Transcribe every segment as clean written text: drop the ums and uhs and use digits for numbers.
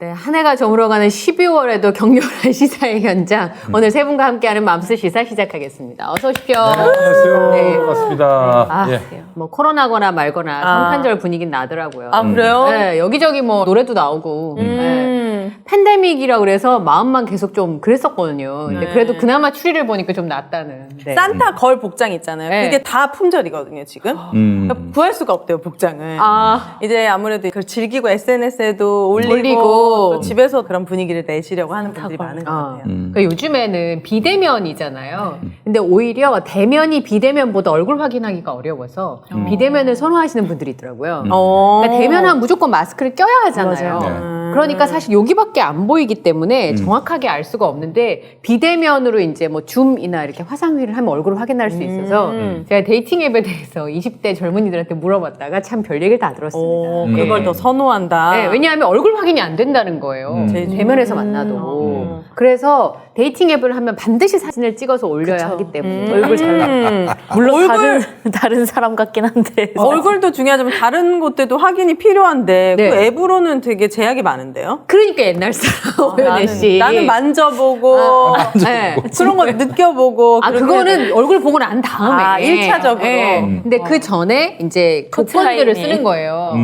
네, 한 해가 저물어가는 12월에도 격렬한 시사의 현장. 오늘 세 분과 함께하는 맘스 시사 시작하겠습니다. 어서 오십시오. 네, 안녕하세요. 네. 반갑습니다. 아, 예. 뭐 코로나거나 말거나 성탄절 분위기는 나더라고요. 아, 그래요? 네, 여기저기 뭐 노래도 나오고. 네. 팬데믹이라 그래서 마음만 계속 좀 그랬었거든요. 근데 네. 그래도 그나마 추리를 보니까 좀 낫다는. 네. 산타 걸 복장 있잖아요. 네. 그게 다 품절이거든요, 지금. 그러니까 구할 수가 없대요, 복장을. 아, 이제 아무래도 그걸 즐기고 SNS에도 올리고, 올리고. 또 집에서 그런 분위기를 내시려고 하는 분들이 많은 것 같아요. 그러니까 요즘에는 비대면이잖아요. 근데 오히려 대면이 비대면보다 얼굴 확인하기가 어려워서 비대면을 선호하시는 분들이 있더라고요. 그러니까 대면하면 무조건 마스크를 껴야 하잖아요. 맞아요. 그러니까 사실 여기밖에 안 보이기 때문에 정확하게 알 수가 없는데 비대면으로 이제 뭐 줌이나 이렇게 화상회의를 하면 얼굴을 확인할 수 있어서 제가 데이팅 앱에 대해서 20대 젊은이들한테 물어봤다가 참 별 얘기를 다 들었습니다. 그걸 네. 더 선호한다. 네, 왜냐하면 얼굴 확인이 안 된다는 거예요. 대면에서 만나도. 그래서 데이팅 앱을 하면 반드시 사진을 찍어서 올려야 하기 때문에 얼굴 잘 나. 물론 다른 사람 같긴 한데. 얼굴도 중요하지만 다른 곳들도 확인이 필요한데 네. 그 앱으로는 되게 제약이 많은데요. 그러니까 옛날 사람 오연애 씨. 나는 만져보고 네. 그런 거 느껴보고 아, 그렇게 그거는 얼굴 보고 난 다음에. 아, 1차적으로. 근데 그 전에 이제 조건들을 타임이. 쓰는 거예요.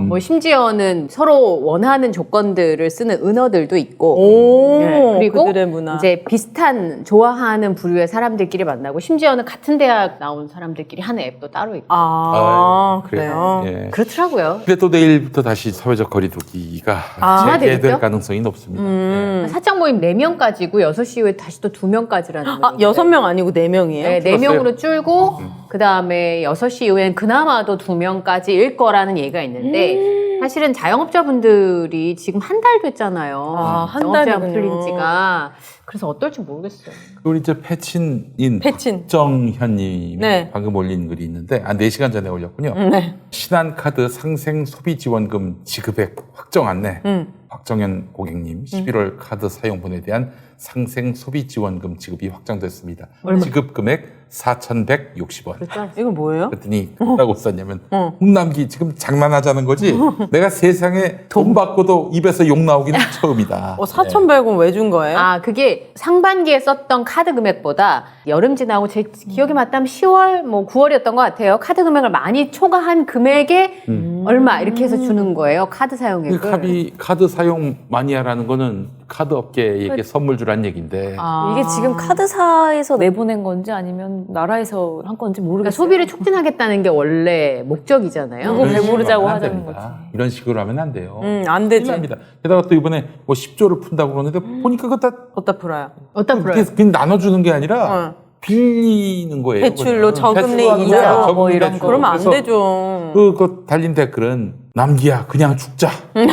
뭐 심지어는 서로 원하는 조건들을 쓰는 은어들도 있고. 오, 네, 그리고 그들의 문화. 이제 비슷한 좋아하는 부류의 사람들끼리 만나고 심지어는 같은 대학 나온 사람들끼리 하는 앱도 따로 있고. 아, 그래요? 예. 그렇더라고요. 근데 또 내일부터 다시 사회적 거리두기가 재개될 되겠죠? 가능성이 높습니다. 예. 사적 모임 4명까지고 6시 이후에 다시 또 2명까지라는 아, 6명 아니고 4명이에요? 네, 4명으로 줄고 그다음에 6시 이후엔 그나마도 2명까지일 거라는 얘기가 있는데 사실은 자영업자분들이 지금 한 달 됐잖아요. 아, 한 영업제한 달이군요. 풀린 지가. 그래서 어떨지 모르겠어요. 우리 이제 패친인 패친. 박정현님이 네. 방금 올린 글이 있는데 4시간 전에 올렸군요. 네. 신한카드 상생 소비지원금 지급액 확정 안내. 박정현 고객님 11월 카드 사용분에 대한 상생 소비지원금 지급이 확정됐습니다. 지급 금액 4,160원. 이건 뭐예요? 그랬더니 뭐라고 썼냐면 홍남기 지금 장난하자는 거지? 내가 세상에 돈 받고도 입에서 욕 나오기는 처음이다. 4,100원 왜 준 거예요? 아, 그게 상반기에 썼던 카드 금액보다 여름 지나고 제 기억이 맞다면 10월, 뭐 9월이었던 것 같아요. 카드 금액을 많이 초과한 금액에 얼마 이렇게 해서 주는 거예요. 카드 사용액을. 카드 사용 많이 하라는 거는 카드 업계에게 선물 주란 얘기인데 이게 지금 카드사에서 내보낸 건지 아니면 나라에서 한 건지 그러니까 모르겠어요. 소비를 촉진하겠다는 게 원래 목적이잖아요. 누구 이런 식으로 배부르자고 하면 안 하자는 됩니다. 이런 식으로 하면 안 돼요. 안 되지. 큰일 납니다. 게다가 또 이번에 뭐 10조를 푼다고 그러는데 보니까 그거 다 어디다 풀어요? 어떤 프로요? 그냥 나눠주는 게 아니라 빌리는 거예요. 대출로 그거는. 저금리 대출로 이자 하는 거야, 뭐 저금리 이런 대출. 거. 그러면 안 그래서 되죠. 그 달린 댓글은 남기야 그냥 죽자 이런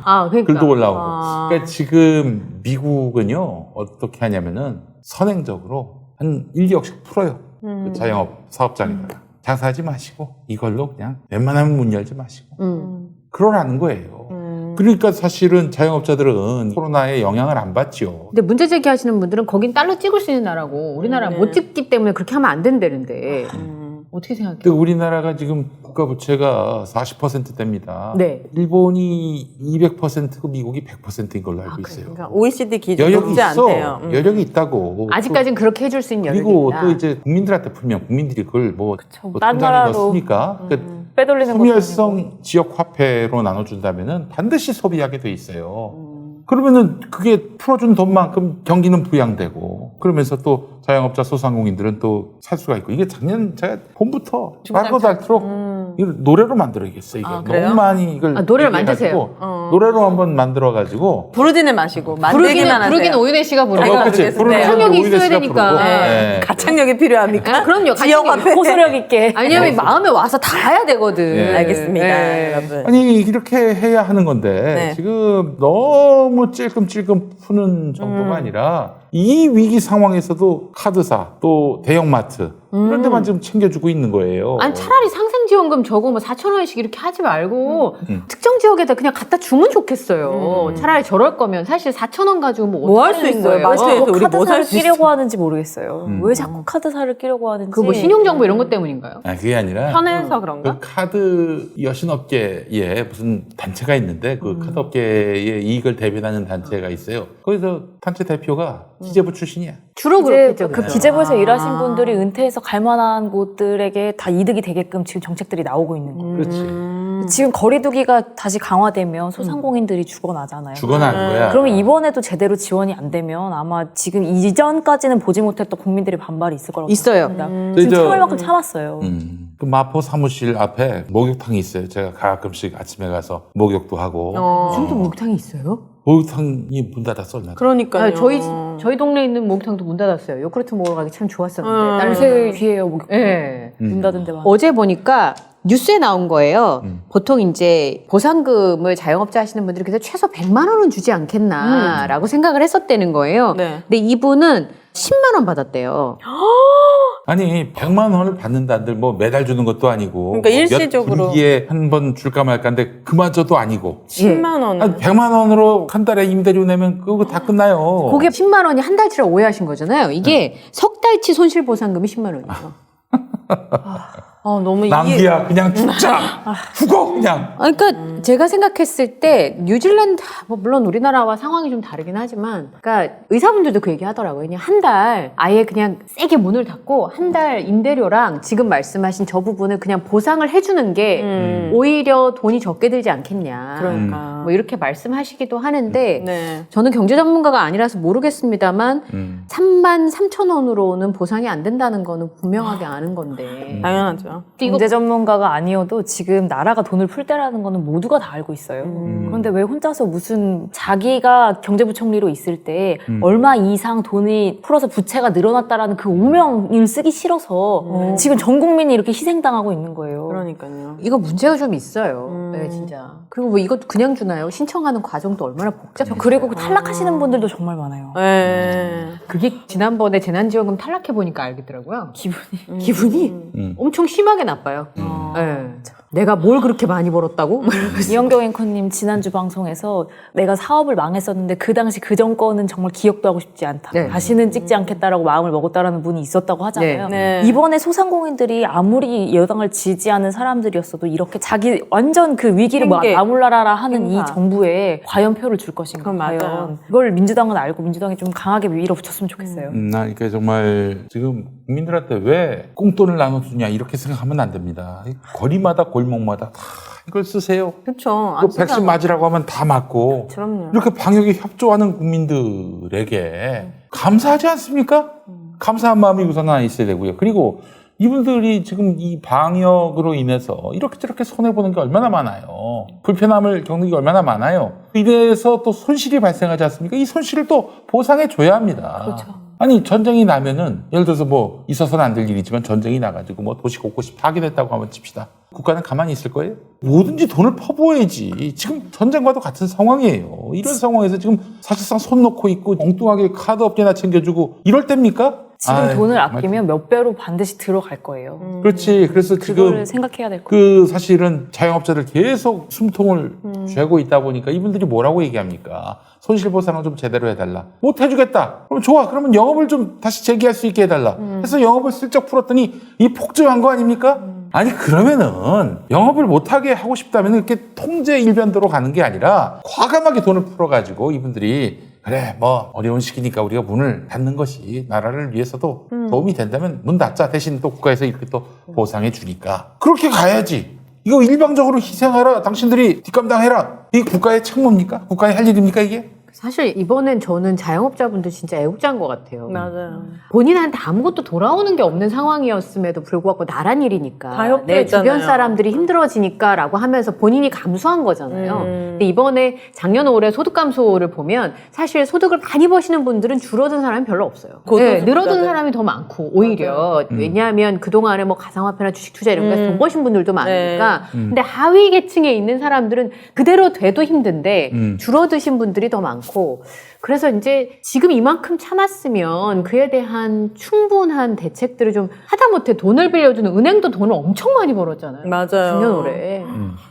아, 그러니까. 글도 올라오고. 그러니까 지금 미국은요 어떻게 하냐면은 선행적으로 한 1억씩 풀어요. 그 자영업 사업장에다가 장사하지 마시고 이걸로 그냥 웬만하면 문 열지 마시고 그러라는 거예요. 그러니까 사실은 자영업자들은 코로나의 영향을 안 받죠. 근데 문제 제기하시는 분들은 거긴 달러 찍을 수 있는 나라고 우리나라 못 찍기 때문에 그렇게 하면 안 된다는데 어떻게 생각해요? 근데 우리나라가 지금 국가 부채가 40%대입니다. 네. 일본이 200%고 미국이 100%인 걸로 알고 있어요. 그러니까 OECD 기준 여력이 높지 있어. 않대요. 여력이 있다고. 아직까지는 그렇게 해줄 수 있는 여력이 그리고 있다. 또 이제 국민들한테 풀면 국민들이 그걸 뭐 딴 통장에 나라로 넣었으니까 빼돌리는 것도 소멸성 지역 화폐로 나눠준다면은 반드시 소비하게 돼 있어요. 그러면은 그게 풀어준 돈만큼 경기는 부양되고 그러면서 또 자영업자 소상공인들은 또 살 수가 있고 이게 작년 제가 봄부터 말고 닳도록 이걸 노래로 만들어야겠어요. 이게 그래요? 너무 많이 이걸 노래를 얘기해가지고 만드세요. 노래로 한번 만들어가지고 부르지는 마시고 만들기만 하세요. 부르기는 오윤혜 씨가 부르고 제가 그렇지. 부르겠습니다. 부르는 창력이 오히려 있어야 씨가 되니까. 부르고. 네. 가창력이 필요합니까? 아, 그럼요. 지역 가창력이. 화폐. 호소력 있게. 아니면 마음에 와서 다 해야 되거든. 네. 알겠습니다, 네. 여러분. 아니 이렇게 해야 하는 건데 네. 지금 너무 찔끔찔끔 푸는 정도가 아니라 이 위기 상황에서도 카드사 또 대형마트 이런 데만 지금 챙겨주고 있는 거예요. 아니 차라리 상생 신용지원금 저거 뭐 4,000원씩 이렇게 하지 말고 특정 지역에다 그냥 갖다 주면 좋겠어요. 차라리 저럴 거면 사실 4,000원 가지고 뭐 할 수 있어요? 마트에서 우리 뭐 카드사를 살 수 있어? 끼려고 하는지 모르겠어요. 왜 자꾸 카드사를 끼려고 하는지. 그 뭐 신용정보 이런 것 때문인가요? 아, 그게 아니라 편해서 그런가? 그 카드 여신업계에 무슨 단체가 있는데 그 카드 업계의 이익을 대변하는 단체가 있어요. 거기서 단체 대표가 기재부 출신이야. 주로 이제 그렇겠죠. 그 그죠? 기재부에서 일하신 분들이 은퇴해서 갈 만한 곳들에게 다 이득이 되게끔 지금 정책들이 나오고 있는 거예요. 그렇지. 지금 거리두기가 다시 강화되면 소상공인들이 죽어나잖아요. 죽어나는 거야. 그러면 이번에도 제대로 지원이 안 되면 아마 지금 이전까지는 보지 못했던 국민들의 반발이 있을 거라고 있어요. 생각합니다. 지금 참을 만큼 참았어요. 그 마포 사무실 앞에 목욕탕이 있어요. 제가 가끔씩 아침에 가서 목욕도 하고. 요즘도 목욕탕이 있어요? 목욕탕이 문 닫았어. 얼마 전에. 그러니까요. 아, 저희 동네에 있는 목욕탕도 문 닫았어요. 요구르트 먹으러 가기 참 좋았었는데. 딸 요새 귀해요, 목욕. 예. 문 닫은 데만. 어제 보니까 뉴스에 나온 거예요. 보통 이제 보상금을 자영업자 하시는 분들이 그래서 최소 100만 원은 주지 않겠나라고 생각을 했었다는 거예요. 네. 근데 이분은 10만 원 받았대요. 아니 100만 원을 받는다는데 뭐 매달 주는 것도 아니고 그러니까 일시적으로. 몇 분기에 한 번 줄까 말까인데 그마저도 아니고 10만 원. 아니, 100만 원으로 한 달에 임대료 내면 그거 다 끝나요. 그게 10만 원이 한 달치를 오해하신 거잖아요. 이게 석 달치 손실 보상금이 10만 원이에요. 너무 낭비야. 그냥 죽자. 죽어 그냥. 그러니까 제가 생각했을 때 뉴질랜드 뭐 물론 우리나라와 상황이 좀 다르긴 하지만 그러니까 의사분들도 그 얘기 하더라고요. 그냥 한 달 아예 그냥 세게 문을 닫고 한 달 임대료랑 지금 말씀하신 저 부분을 그냥 보상을 해주는 게 오히려 돈이 적게 들지 않겠냐. 그러니까. 뭐 이렇게 말씀하시기도 하는데 네. 저는 경제 전문가가 아니라서 모르겠습니다만 3만 3천 원으로는 보상이 안 된다는 거는 분명하게 아는 건데. 당연하죠. 경제 전문가가 아니어도 지금 나라가 돈을 풀 때라는 거는 모두가 다 알고 있어요. 그런데 왜 혼자서 무슨 자기가 경제부총리로 있을 때 얼마 이상 돈이 풀어서 부채가 늘어났다라는 그 오명을 쓰기 싫어서 지금 전 국민이 이렇게 희생당하고 있는 거예요. 그러니까요. 이거 문제가 좀 있어요. 네, 진짜. 그리고 뭐 이것도 그냥 주나요? 신청하는 과정도 얼마나 복잡해요. 그리고 그 탈락하시는 분들도 정말 많아요. 네. 그게 지난번에 재난지원금 탈락해 보니까 알겠더라고요. 기분이 엄청 심하게 나빠요. 네. 내가 뭘 그렇게 많이 벌었다고? 이영경 앵커님 지난주 방송에서 내가 사업을 망했었는데 그 당시 그 정권은 정말 기억도 하고 싶지 않다. 네. 다시는 찍지 않겠다라고 마음을 먹었다라는 분이 있었다고 하잖아요. 네. 이번에 소상공인들이 아무리 여당을 지지하는 사람들이었어도 이렇게 자기 완전 그 위기를 행계. 나몰라라 하는 행사. 이 정부에 과연 표를 줄 것인가. 그건 맞아요. 과연. 이걸 민주당은 알고 민주당이 좀 강하게 밀어붙였으면 좋겠어요. 나 이게 정말 지금 국민들한테 왜 꽁돈을 나눠주냐 이렇게 생각하면 안 됩니다. 거리마다 골목마다 다 이걸 쓰세요. 그렇죠. 또 백신 맞으라고 하면 다 맞고 그럼요. 이렇게 방역에 협조하는 국민들에게 감사하지 않습니까? 감사한 마음이 우선 하나 있어야 되고요. 그리고 이분들이 지금 이 방역으로 인해서 이렇게 저렇게 손해보는 게 얼마나 많아요. 불편함을 겪는 게 얼마나 많아요. 이래서 또 손실이 발생하지 않습니까? 이 손실을 또 보상해줘야 합니다. 그렇죠. 아니 전쟁이 나면은 예를 들어서 뭐 있어서는 안 될 일이지만 전쟁이 나가지고 뭐 도시 곳곳이 파괴됐다고 하면 칩시다. 국가는 가만히 있을 거예요? 뭐든지 돈을 퍼부어야지. 지금 전쟁과도 같은 상황이에요. 이런 상황에서 지금 사실상 손 놓고 있고 엉뚱하게 카드 업계나 챙겨주고 이럴 때입니까? 지금 아이, 돈을 아끼면 몇 배로 반드시 들어갈 거예요. 그렇지. 그래서 그거를 지금 생각해야 될 거예요. 그 사실은 자영업자들 계속 숨통을 쥐고 있다 보니까 이분들이 뭐라고 얘기합니까? 손실보상을 좀 제대로 해달라. 못 해주겠다. 그럼 좋아. 그러면 영업을 좀 다시 재개할 수 있게 해달라. 해서 영업을 슬쩍 풀었더니 이 폭증한 거 아닙니까? 아니 그러면은 영업을 못하게 하고 싶다면 이렇게 통제 일변도로 가는 게 아니라 과감하게 돈을 풀어가지고 이분들이 그래 뭐 어려운 시기니까 우리가 문을 닫는 것이 나라를 위해서도 도움이 된다면 문 닫자. 대신 또 국가에서 이렇게 또 보상해 주니까 그렇게 가야지. 이거 일방적으로 희생하라. 당신들이 뒷감당해라. 이게 국가의 책무입니까? 국가의 할 일입니까 이게? 사실 이번엔 저는 자영업자분들 진짜 애국자인 것 같아요. 맞아요. 본인한테 아무것도 돌아오는 게 없는 상황이었음에도 불구하고 나란 일이니까 다 협조했잖아요. 내 주변 사람들이 힘들어지니까 라고 하면서 본인이 감수한 거잖아요. 근데 이번에 작년 올해 소득 감소를 보면 사실 소득을 많이 버시는 분들은 줄어든 사람이 별로 없어요. 네, 늘어든 사람이 더 많고 오히려 왜냐하면 그동안에 뭐 가상화폐나 주식 투자 이런 거에서 돈 버신 분들도 많으니까 근데 하위 계층에 있는 사람들은 그대로 돼도 힘든데 줄어드신 분들이 더 많고 많고 그래서 이제 지금 이만큼 참았으면 그에 대한 충분한 대책들을 좀 하다못해 돈을 빌려주는 은행도 돈을 엄청 많이 벌었잖아요. 맞아요. 작년 올해.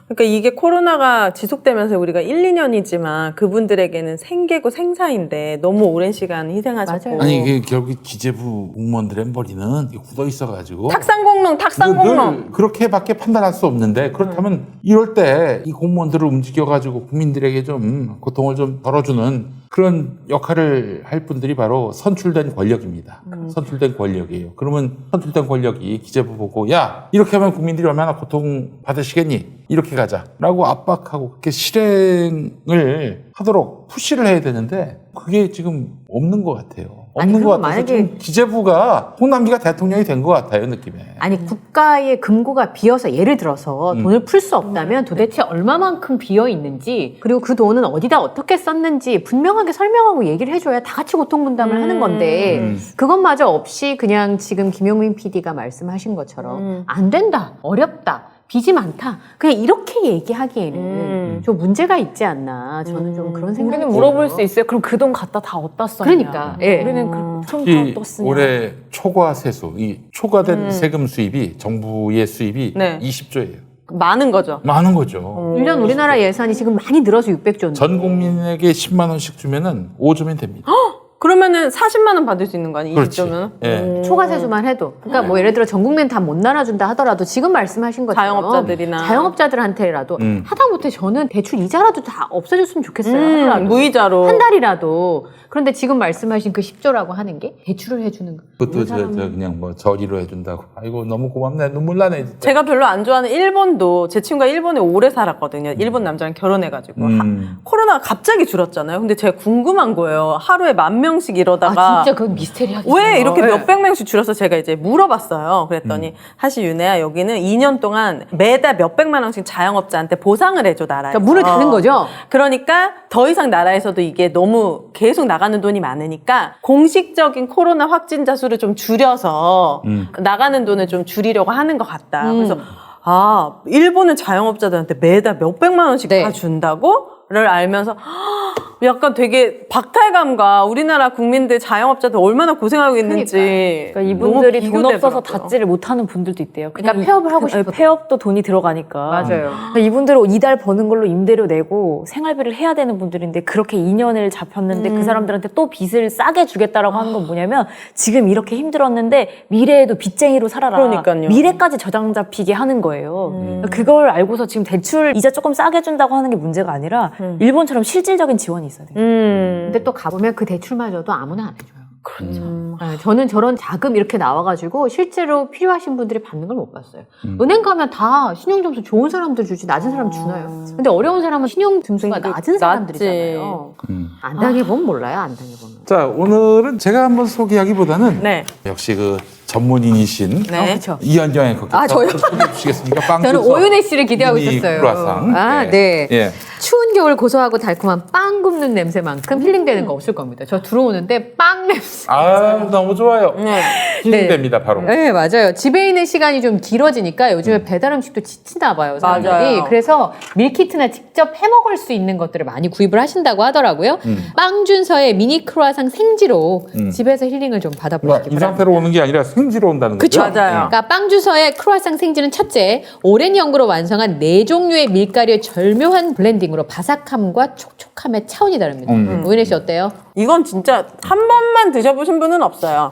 그러니까 이게 코로나가 지속되면서 우리가 1, 2년이지만 그분들에게는 생계고 생사인데 너무 오랜 시간 희생하셨고. 맞아요. 아니 이게 결국 기재부 공무원들의 머리는 굳어 있어가지고 탁상공론. 늘 그렇게밖에 판단할 수 없는데 그렇다면 이럴 때 이 공무원들을 움직여가지고 국민들에게 좀 고통을 좀 덜어주는 그런 역할을 할 분들이 바로 선출된 권력입니다. 선출된 권력이에요. 그러면 선출된 권력이 기재부 보고 야 이렇게 하면 국민들이 얼마나 고통 받으시겠니? 이렇게 가자라고 압박하고 그렇게 실행을 하도록 푸시를 해야 되는데 그게 지금 없는 것 같아요. 아니, 없는 것 그럼 같아서 만약에- 지금 기재부가 홍남기가 대통령이 된 것 같아요, 느낌에. 아니 국가의 금고가 비어서 예를 들어서 돈을 풀 수 없다면 도대체 얼마만큼 비어 있는지 그리고 그 돈은 어디다 어떻게 썼는지 분명하게 설명하고 얘기를 해줘야 다 같이 고통 분담을 하는 건데 그것마저 없이 그냥 지금 김용민 PD가 말씀하신 것처럼 안 된다, 어렵다, 빚이 많다 그냥 이렇게 얘기하기에는 좀 문제가 있지 않나 저는 좀 그런 생각이 우리는 들어요. 물어볼 수 있어요. 그럼 그 돈 갖다 다 어디다 썼냐? 그러니까, 예. 우리는 그럼 이 또 쓰냐? 올해 초과 세수, 이 초과된 세금 수입이 정부의 수입이 네. 20조예요. 많은 거죠. 많은 거죠. 1년 우리나라 예산이 지금 많이 늘어서 600조인데 전 국민에게 10만 원씩 주면은 5조면 됩니다. 그러면은 40만 원 받을 수 있는 거 아니에요? 그렇지. 20조면? 예. 초과세수만 해도 그러니까 뭐 예를 들어 전 국민 다 못 나눠준다 하더라도 지금 말씀하신 것처럼 자영업자들이나. 자영업자들한테라도 하다못해 저는 대출 이자라도 다 없어졌으면 좋겠어요. 하루라도. 무이자로. 한 달이라도. 그런데 지금 말씀하신 그 10조라고 하는 게 대출을 해주는 거. 그것도 저 그냥 뭐 저리로 해준다고. 아이고 너무 고맙네. 눈물 나네. 진짜. 제가 별로 안 좋아하는 일본도 제 친구가 일본에 오래 살았거든요. 일본 남자랑 결혼해가지고. 코로나가 갑자기 줄었잖아요. 근데 제가 궁금한 거예요. 하루에 10,000명씩 이러다가. 아 진짜 그건 미스테리하겠어요. 왜 이렇게 몇백 명씩 줄어서 제가 이제 물어봤어요. 그랬더니 사실 윤혜야 여기는 2년 동안 매달 몇백만 원씩 자영업자한테 보상을 해줘 나라에서. 그러니까 문을 닫는 거죠. 그러니까 더 이상 나라에서도 이게 너무 계속 나가는 돈이 많으니까 공식적인 코로나 확진자 수를 좀 줄여서 나가는 돈을 좀 줄이려고 하는 것 같다. 그래서 아 일본은 자영업자들한테 매달 몇백만 원씩 네. 다 준다고? 를 알면서 약간 되게 박탈감과 우리나라 국민들 자영업자들 얼마나 고생하고 있는지 그러니까 이분들이 너무 돈 없어서 비교되더라고요. 닫지를 못하는 분들도 있대요. 그러니까 폐업을 하고 네, 싶어도. 폐업도 돈이 들어가니까. 맞아요. 그러니까 이분들은 이달 버는 걸로 임대료 내고 생활비를 해야 되는 분들인데 그렇게 2년을 잡혔는데 그 사람들한테 또 빚을 싸게 주겠다라고 하는 건 뭐냐면 지금 이렇게 힘들었는데 미래에도 빚쟁이로 살아라. 그러니까요. 미래까지 저장 잡히게 하는 거예요. 그러니까 그걸 알고서 지금 대출 이자 조금 싸게 준다고 하는 게 문제가 아니라 일본처럼 실질적인 지원이 있어야 돼요. 근데 또 가보면 그 대출마저도 아무나 안 해줘요. 그렇죠. 저는 저런 자금 이렇게 나와가지고 실제로 필요하신 분들이 받는 걸 못 봤어요. 은행 가면 다 신용점수 좋은 사람들 주지 낮은 사람 주나요? 근데 어려운 사람은 신용점수가 낮은 사람들이잖아요. 안 당해보면 몰라요. 안 당해보면. 자 오늘은 제가 한번 소개하기보다는 네. 역시 그 전문인이신 네. 그렇죠. 이현정 앵커께서 아, 저요? 소개해 주시겠습니까? 빵 저는 주소. 오윤혜 씨를 기대하고 미니 있었어요. 크루아상. 아, 예. 네. 예. 추운 겨울 고소하고 달콤한 빵 굽는 냄새만큼 힐링되는 거 없을 겁니다. 저 들어오는데 빵 냄새. 아 너무 좋아요. 힐링됩니다 바로. 네, 맞아요. 집에 있는 시간이 좀 길어지니까 요즘에 배달 음식도 지치나 봐요, 사람들이. 맞아요. 그래서 밀키트나 직접 해 먹을 수 있는 것들을 많이 구입을 하신다고 하더라고요. 빵준서의 미니 크루아상 생지로 집에서 힐링을 좀 받아보시기 그러니까 이 바랍니다. 상태로 오는 게 아니라 생지로 온다는 거죠. 그쵸? 맞아요. 그러니까 빵주서의 크루아상 생지는 첫째, 오랜 연구로 완성한 4종류의 밀가루의 절묘한 블렌딩으로 바삭함과 촉촉함의 차원이 다릅니다. 오윤혜 씨 어때요? 이건 진짜 한 번만 드셔보신 분은 없어요.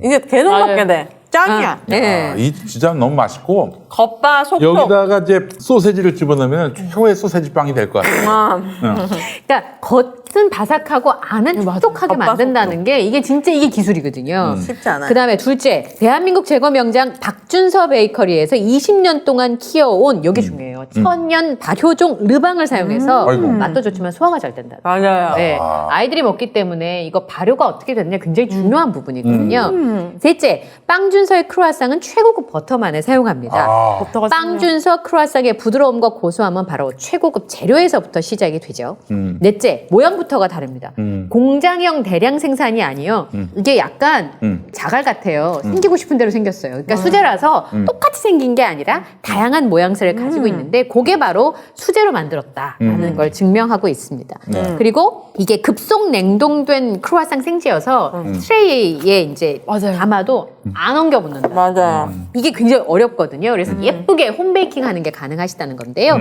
이게 계속 먹게 돼. 짱이야. 네. 이 진짜 너무 맛있고 겉바 속촉. 여기다가 이제 소세지를 집어넣으면 최고의 소세지 빵이 될 것 같아요. 아, 그러니까 겉은 바삭하고 안은 촉촉하게 만든다는 게 이게 진짜 이게 기술이거든요. 쉽지 않아요. 그다음에 둘째, 대한민국 제과 명장 박준서 베이커리에서 20년 동안 키워온 여기 중요해요. 천연 발효종 르방을 사용해서 아이고. 맛도 좋지만 소화가 잘 된다. 맞아요. 네, 아이들이 먹기 때문에 이거 발효가 어떻게 되느냐 굉장히 중요한 부분이거든요. 셋째, 빵준서의 크루아상은 최고급 버터만을 사용합니다. 아, 빵준서 크루아상의 부드러움과 고소함은 바로 최고급 재료에서부터 시작이 되죠. 넷째, 모양부터가 다릅니다. 공장형 대량 생산이 아니요. 이게 약간 자갈 같아요. 생기고 싶은 대로 생겼어요. 그러니까 수제라서 똑같이 생긴 게 아니라 다양한 모양새를 가지고 있는데 그게 바로 수제로 만들었다라는 걸 증명하고 있습니다. 그리고 이게 급속 냉동된 크루아상 생지여서 트레이에 이제 맞아요. 담아도 안 엉겨 붙는다. 맞아요. 이게 굉장히 어렵거든요. 그래서 예쁘게 홈베이킹 하는 게 가능하시다는 건데요.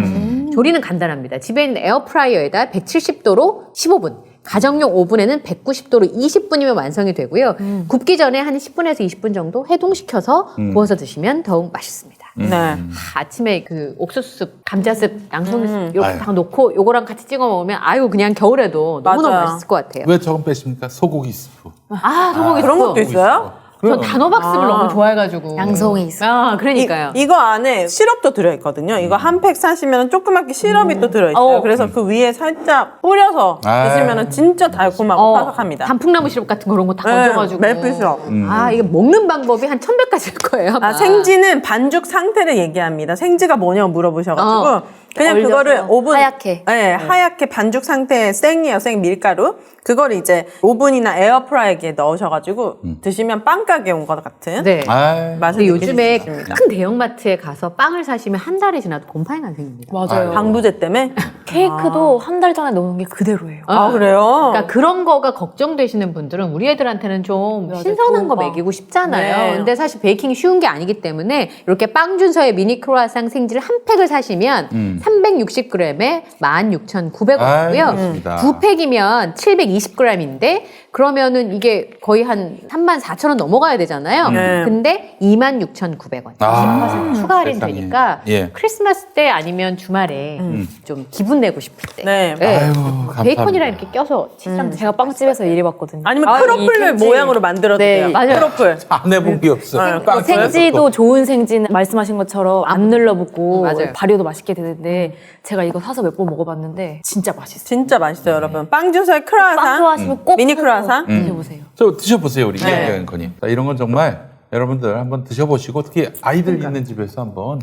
조리는 간단합니다. 집에 있는 에어프라이어에다 170도로 15분. 가정용 오븐에는 190도로 20분이면 완성이 되고요. 굽기 전에 한 10분에서 20분 정도 해동시켜서 구워서 드시면 더욱 맛있습니다. 네. 아침에 그 옥수수숲, 감자숲, 양송이숲 이렇게 아유. 다 넣고 요거랑 같이 찍어 먹으면 아유 그냥 겨울에도 너무너무 맞아요. 맛있을 것 같아요. 왜 저건 빼십니까? 소고기 스프. 아, 소고기 그런 스프. 것도 있어요? 전 단호박습을 아. 너무 좋아해가지고. 양송이 있어. 아, 그러니까요. 이거 안에 시럽도 들어있거든요. 이거 한 팩 사시면 조그맣게 시럽이 또 들어있어요. 그래서 그 위에 살짝 뿌려서 아. 드시면 진짜 달콤하고 바삭합니다. 단풍나무 시럽 같은 그런 거 다 네, 건져가지고. 메이플 시럽. 아, 이게 먹는 방법이 한 1000배까지일 거예요. 아마. 아, 생지는 반죽 상태를 얘기합니다. 생지가 뭐냐고 물어보셔가지고 그냥 얼려서 그거를 오븐 하얗게. 네, 하얗게 반죽 상태의 생이에요. 생 밀가루. 그거를 이제 오븐이나 에어프라이기에 넣으셔가지고 드시면 빵 가게 온 것 같은 네. 아이, 맛을 근데 느낄 수 요즘에 있습니다. 큰 대형마트에 가서 빵을 사시면 한 달이 지나도 곰팡이가 안 생깁니다. 맞아요. 방부제 때문에. 케이크도 한 달 전에 넣은 게 그대로예요. 아, 그래요? 그러니까 그런 거가 걱정되시는 분들은 우리 애들한테는 좀 맞아요. 신선한 거 좋은 거. 먹이고 싶잖아요. 네. 근데 사실 베이킹이 쉬운 게 아니기 때문에 이렇게 빵 준서의 미니 크루아상 생지를 한 팩을 사시면 360g에 16,900원이고요. 아이, 좋습니다. 9팩이면 720g인데 그러면은 이게 거의 한 34,000원 넘어가야 되잖아요. 네. 근데 26,900원. 아, 20% 추가 할인 세상에. 되니까 예. 크리스마스 때 아니면 주말에 좀 기분 내고 싶을 때. 네. 아유, 감사합니다. 베이컨이랑 이렇게 껴서 치즈랑 제가 빵집에서 일해봤거든요. 아니면 아, 크로플 이 생지. 모양으로 만들어도 네, 돼요. 맞아요. 크로플. 안 해본 게 없어요. 네. 생지도 좋은 생지는 말씀하신 것처럼 안 눌러붙고 맞아요. 발효도 맛있게 되는데 제가 이거 사서 몇 번 먹어봤는데 진짜 맛있어요. 진짜 맛있어요, 여러분. 빵 준서의 크루아상. 빵 좋아하시면 꼭 미니 사서 크루아상. 드셔보세요. 저 드셔보세요, 우리 네. 이영건님. 이런 건 정말 여러분들 한번 드셔보시고 특히 아이들 있는 집에서 한번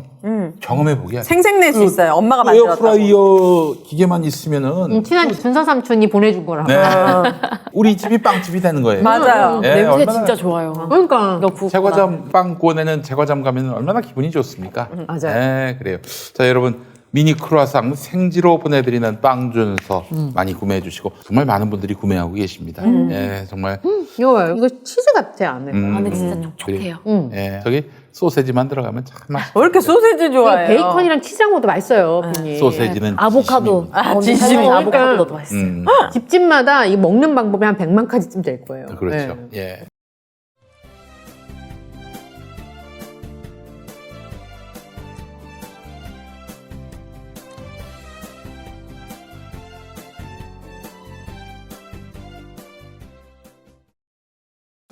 경험해보게 하세요. 생색낼 수 있어요. 엄마가 만들었다고. 에어프라이어 기계만 있으면은 친한 준서 삼촌이 보내준 거라. 네. 우리 집이 빵집이 되는 거예요. 맞아요. 예, 냄새 얼마나 진짜 좋아요. 그러니까. 이거 구웠구나. 제과점 빵 구워내는 제과점 가면 얼마나 기분이 좋습니까? 맞아요. 네, 그래요. 자, 여러분 미니 크루아상 생지로 보내드리는 빵 준서 많이 구매해 주시고 정말 많은 분들이 구매하고 계십니다. 예, 정말. 이거 치즈 같지 않을까? 안에 진짜 촉촉해요. 예, 저기 소세지만 들어가면 참 맛있어요. 왜 이렇게 소세지 좋아해요? 베이컨이랑 치즈랑 먹어도 맛있어요, 빈이. 소세지는 아보카도. 아, 진심이 진심이구나. 아보카도 넣어도 맛있어요. 집집마다 이 먹는 방법이 한 100만 가지쯤 될 거예요. 그렇죠. 네. 예.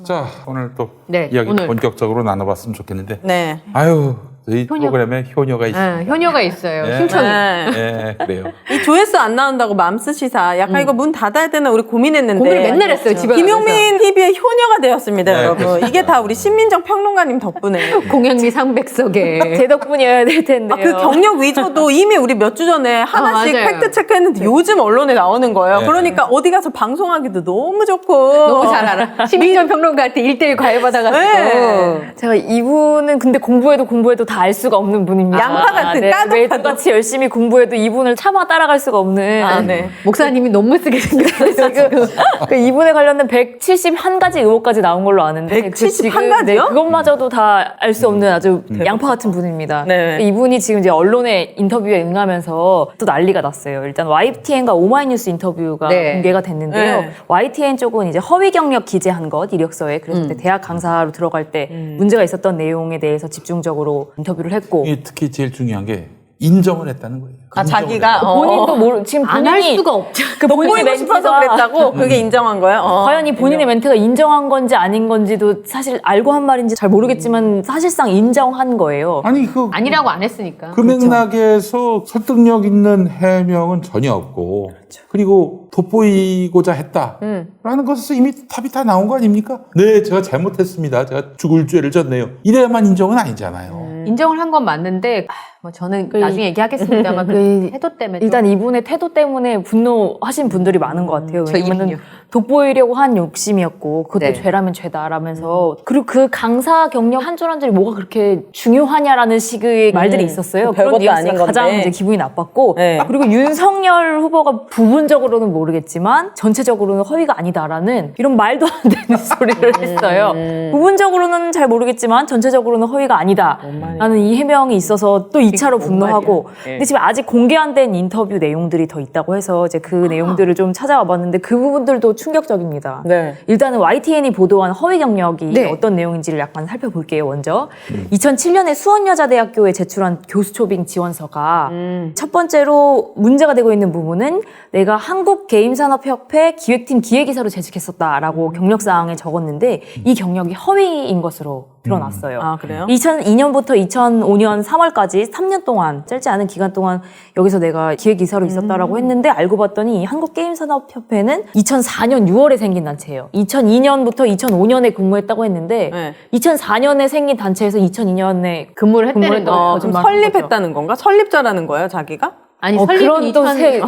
자, 오늘 또 네, 이야기 오늘. 본격적으로 나눠봤으면 좋겠는데, 네. 아유, 저희 효녀. 프로그램에 효녀가 있습니다. 효녀가 있어요. 예. 신청이. 네. 예, 그래요. 이 조회수 안 나온다고 맘쓰시사 약간 이거 문 닫아야 되나 우리 고민했는데 고민을 맨날 했어요, 집에 김용민 TV의 효녀가 되었습니다, 네, 여러분. 그렇습니다. 이게 다 우리 신민정 평론가님 덕분에. 공양미 상백석에. 제 덕분이어야 될 텐데요. 아, 그 경력 위조도 이미 우리 몇 주 전에 하나씩 맞아요. 팩트 체크했는데 요즘 언론에 나오는 거예요. 네. 그러니까 어디 가서 방송하기도 너무 좋고. 너무 잘 알아. 심의전 평론가한테 1대1 과외받아가지고. 네. 제가 이분은 근데 공부해도 다 알 수가 없는 분입니다. 양파 같은 까덕하다. 매일같이 열심히 공부해도 이분을 차마 따라갈 수가 없는. 아, 네. 목사님이 논문 쓰게 생겼어요. 지금. 그 이분에 관련된 171가지 의혹까지 나온 걸로 아는데 171 가지요? 그것마저도 다 알 수 없는 아주 양파 같은 분입니다. 네. 이분이 지금 이제 언론의 인터뷰에 응하면서 또 난리가 났어요. 일단 YTN과 오마이뉴스 인터뷰가 네. 공개가 됐는데요. 네. YTN 쪽은 이제 허위 경력 기재한 것 이력서에 그래서 이제 대학 강사로 들어갈 때 문제가 있었던 내용에 대해서 집중적으로 인터뷰를 했고 이게 특히 제일 중요한 게 인정을 했다는 거예요. 아, 인정을 자기가 했다. 본인도 모르 지금 안 할 본인이 수가 없죠. 그 본인의 보이고 싶어서 멘트가 그랬다고 그게 인정한 거예요. 과연 이 본인의 멘트가 인정한 건지 아닌 건지도 사실 알고 한 말인지 잘 모르겠지만 사실상 인정한 거예요. 아니 그 아니라고 안 했으니까. 그 맥락에서 설득력 있는 해명은 전혀 없고 그리고 돋보이고자 했다라는 것에서 이미 답이 다 나온 거 아닙니까? 네, 제가 잘못했습니다. 제가 죽을 죄를 졌네요. 이래야만 인정은 아니잖아요. 인정을 한 건 맞는데 뭐 저는 나중에 얘기하겠습니다만 그 태도 때문에 일단 이분의 태도 때문에 분노하신 분들이 많은 것 같아요. 저 왜냐면은 이분요. 돋보이려고 한 욕심이었고 그것도 네. 죄라면 죄다라면서 그리고 그 강사 경력 한 줄 한 줄이 뭐가 그렇게 중요하냐라는 식의 말들이 있었어요. 별것도 그런 뉘앙스가 아닌 건데. 가장 이제 기분이 나빴고 네. 그리고 윤석열 후보가 부분적으로는 모르겠지만 전체적으로는 허위가 아니다라는 이런 말도 안 되는 소리를 했어요. 부분적으로는 잘 모르겠지만 전체적으로는 허위가 아니다 라는 이 해명이 있어서 또 2차로 분노하고 네. 근데 지금 아직 공개 안 된 인터뷰 내용들이 더 있다고 해서 이제 그 내용들을 좀 찾아와 봤는데 그 부분들도 충격적입니다. 네. 일단은 YTN이 보도한 허위 경력이 네. 어떤 내용인지를 약간 살펴볼게요. 먼저 2007년에 수원여자대학교에 제출한 교수초빙 지원서가 첫 번째로 문제가 되고 있는 부분은 내가 한국게임산업협회 기획팀 기획이사로 재직했었다라고 경력사항에 적었는데 이 경력이 허위인 것으로 드러났어요. 아, 그래요? 2002년부터 2005년 3월까지 3년 동안 짧지 않은 기간 동안 여기서 내가 기획이사로 있었다라고 했는데 알고 봤더니 이 한국게임산업협회는 2004년 6월에 생긴 단체예요. 2002년부터 2005년에 근무했다고 했는데 네. 2004년에 생긴 단체에서 2002년에 근무를 했다는 근무했다고 거. 그럼 거짓말 한 거죠. 설립했다는 건가? 설립자라는 거예요, 자기가? 아니 그런 설립은 또 2000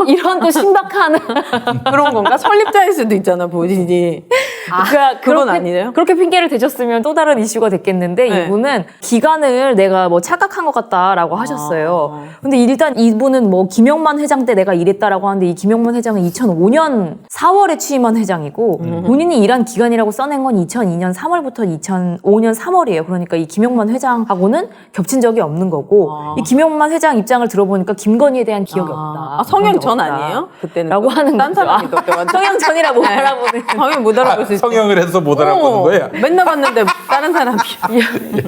이런 또 신박한 그런 건가? 설립자일 수도 있잖아, 본인이. 그러니까 그건 아니에요? 그렇게 핑계를 대줬으면 또 다른 이슈가 됐겠는데 네. 이분은 기간을 내가 뭐 착각한 것 같다라고 하셨어요. 근데 일단 이분은 뭐 김영만 회장 때 내가 일했다라고 하는데 이 김영만 회장은 2005년 4월에 취임한 회장이고 본인이 일한 기간이라고 써낸 건 2002년 3월부터 2005년 3월이에요. 그러니까 이 김영만 회장하고는 겹친 적이 없는 거고 이 김영만 회장 입장을 들어보니까 김건희에 대한 기억이 없다. 아, 성형 그런 적 전 없다. 아니에요? 그때는. 라고 하는 딴 거죠. 사람이 그때 완전. 성형 전이라 못 알아보는. 성형 못 알아볼 수 있어. 성형을 해서 못 알아보는 거야. 맨날 봤는데 다른 사람이.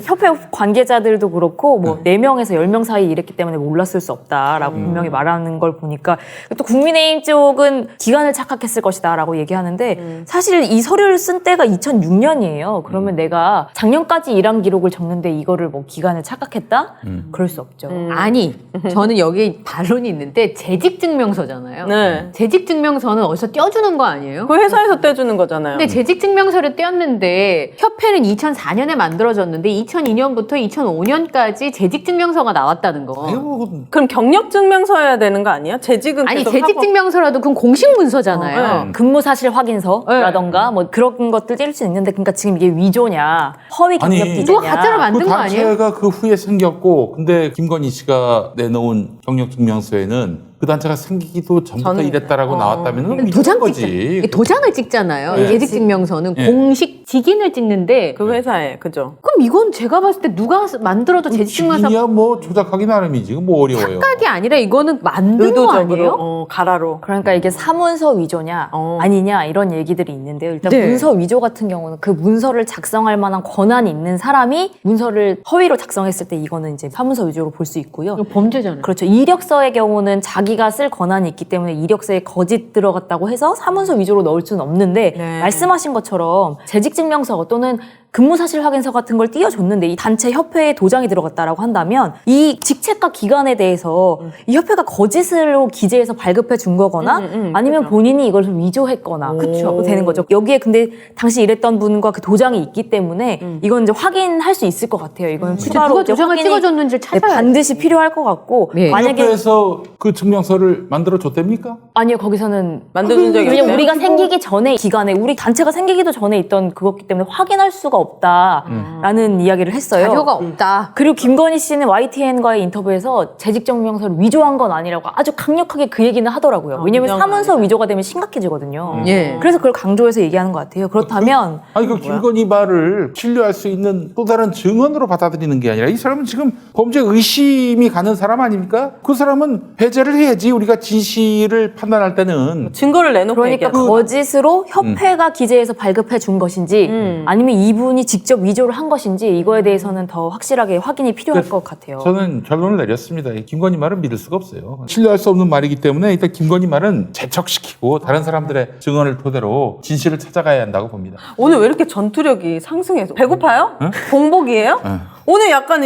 협회 관계자들도 그렇고 뭐 4명에서 10명 사이 일했기 때문에 몰랐을 수 없다라고 분명히 말하는 걸 보니까 또 국민의힘 쪽은 기간을 착각했을 것이다라고 얘기하는데 사실 이 서류를 쓴 때가 2006년이에요. 그러면 내가 작년까지 일한 기록을 적는데 이거를 뭐 기간을 착각했다? 그럴 수 없죠. 아니 저는 여기 반론이 있는데 재직증명서잖아요. 네. 재직증명서는 어디서 떼어주는 거 아니에요? 그 회사에서 떼주는 거잖아요. 근데 재직증명서를 떼었는데 협회는 2004년에 만들어졌는데 2002년부터 2005년까지 재직증명서가 나왔다는 거. 아이고, 그럼 경력증명서여야 되는 거 아니야? 재직은 아니 계속 재직증명서라도 그건 공식 문서잖아요. 근무 사실 확인서라던가 뭐 그런 것들 뗄 수 있는데 그러니까 지금 이게 위조냐 허위 아니, 경력 누가 기재냐 가짜로 만든 그 거 아니에요? 단체가 그 후에 생겼고, 근데 김건희 씨가 내놓은 경력증명서에는 그 단체가 생기기도 전부터 저는- 이랬다라고 나왔다면 도장 거지. 찍잖아요. 이게 도장을 찍잖아요. 네. 재직증명서는 네. 공식 직인을 찍는데 그 회사에 그죠? 그럼 이건 제가 봤을 때 누가 만들어도 재직증명서 직인이야 뭐 조작하기 나름이지. 뭐 어려워요. 착각이 아니라 이거는 만든 거 의도적으로 아니에요? 가라로. 그러니까 이게 사문서 위조냐 아니냐 이런 얘기들이 있는데요. 일단 네. 문서 위조 같은 경우는 그 문서를 작성할 만한 권한이 있는 사람이 문서를 허위로 작성했을 때 이거는 이제 사문서 위조로 볼 수 있고요. 이거 범죄잖아요. 그렇죠. 이력서의 경우는 자기가 쓸 권한이 있기 때문에 이력서에 거짓 들어갔다고 해서 사문서 위조로 넣을 수는 없는데 네. 말씀하신 것처럼 재직증명서 또는 근무사실 확인서 같은 걸 띄워줬는데 이 단체 협회에 도장이 들어갔다라고 한다면 이 직책과 기관에 대해서 이 협회가 거짓으로 기재해서 발급해 준 거거나 아니면 그죠. 본인이 이걸 좀 위조했거나 그렇죠 되는 거죠. 여기에 근데 당시 일했던 분과 그 도장이 있기 때문에 이건 이제 확인할 수 있을 것 같아요. 이건 진짜 추가로 누가 이제 도장을 확인이 찍어줬는지를 네, 찾아야 반드시 필요할 것 같고 네. 만약에 협회에서 그 증명서를 만들어 줬답니까? 아니요 거기서는 만들어준 적이 왜냐면 있어요? 우리가 생기기 전에 기간에 우리 단체가 생기기도 전에 있던 그거기 때문에 확인할 수가 없다라는 이야기를 했어요. 자료가 없다. 그리고 김건희 씨는 YTN과의 인터뷰에서 재직증명서를 위조한 건 아니라고 아주 강력하게 그 얘기는 하더라고요. 왜냐면 위조한 사문서 건 위조가 되면 심각해지거든요. 예. 그래서 그걸 강조해서 얘기하는 것 같아요. 그렇다면 아니 그 김건희 말을 신뢰할 수 있는 또 다른 증언으로 받아들이는 게 아니라 이 사람은 지금 범죄 의심이 가는 사람 아닙니까? 그 사람은 배제를 해야지 우리가 진실을 판단할 때는. 증거를 내놓고 그러니까 얘기하는 거짓으로 협회가 기재해서 발급해 준 것인지 아니면 이분이 직접 위조를 한 것인지 이거에 대해서는 더 확실하게 확인이 필요할 것 같아요. 저는 결론을 내렸습니다. 이 김건희 말은 믿을 수가 없어요. 신뢰할 수 없는 말이기 때문에 일단 김건희 말은 재척시키고 다른 사람들의 증언을 토대로 진실을 찾아가야 한다고 봅니다. 오늘 왜 이렇게 전투력이 상승해서 배고파요? 응? 공복이에요? 예. 오늘 약간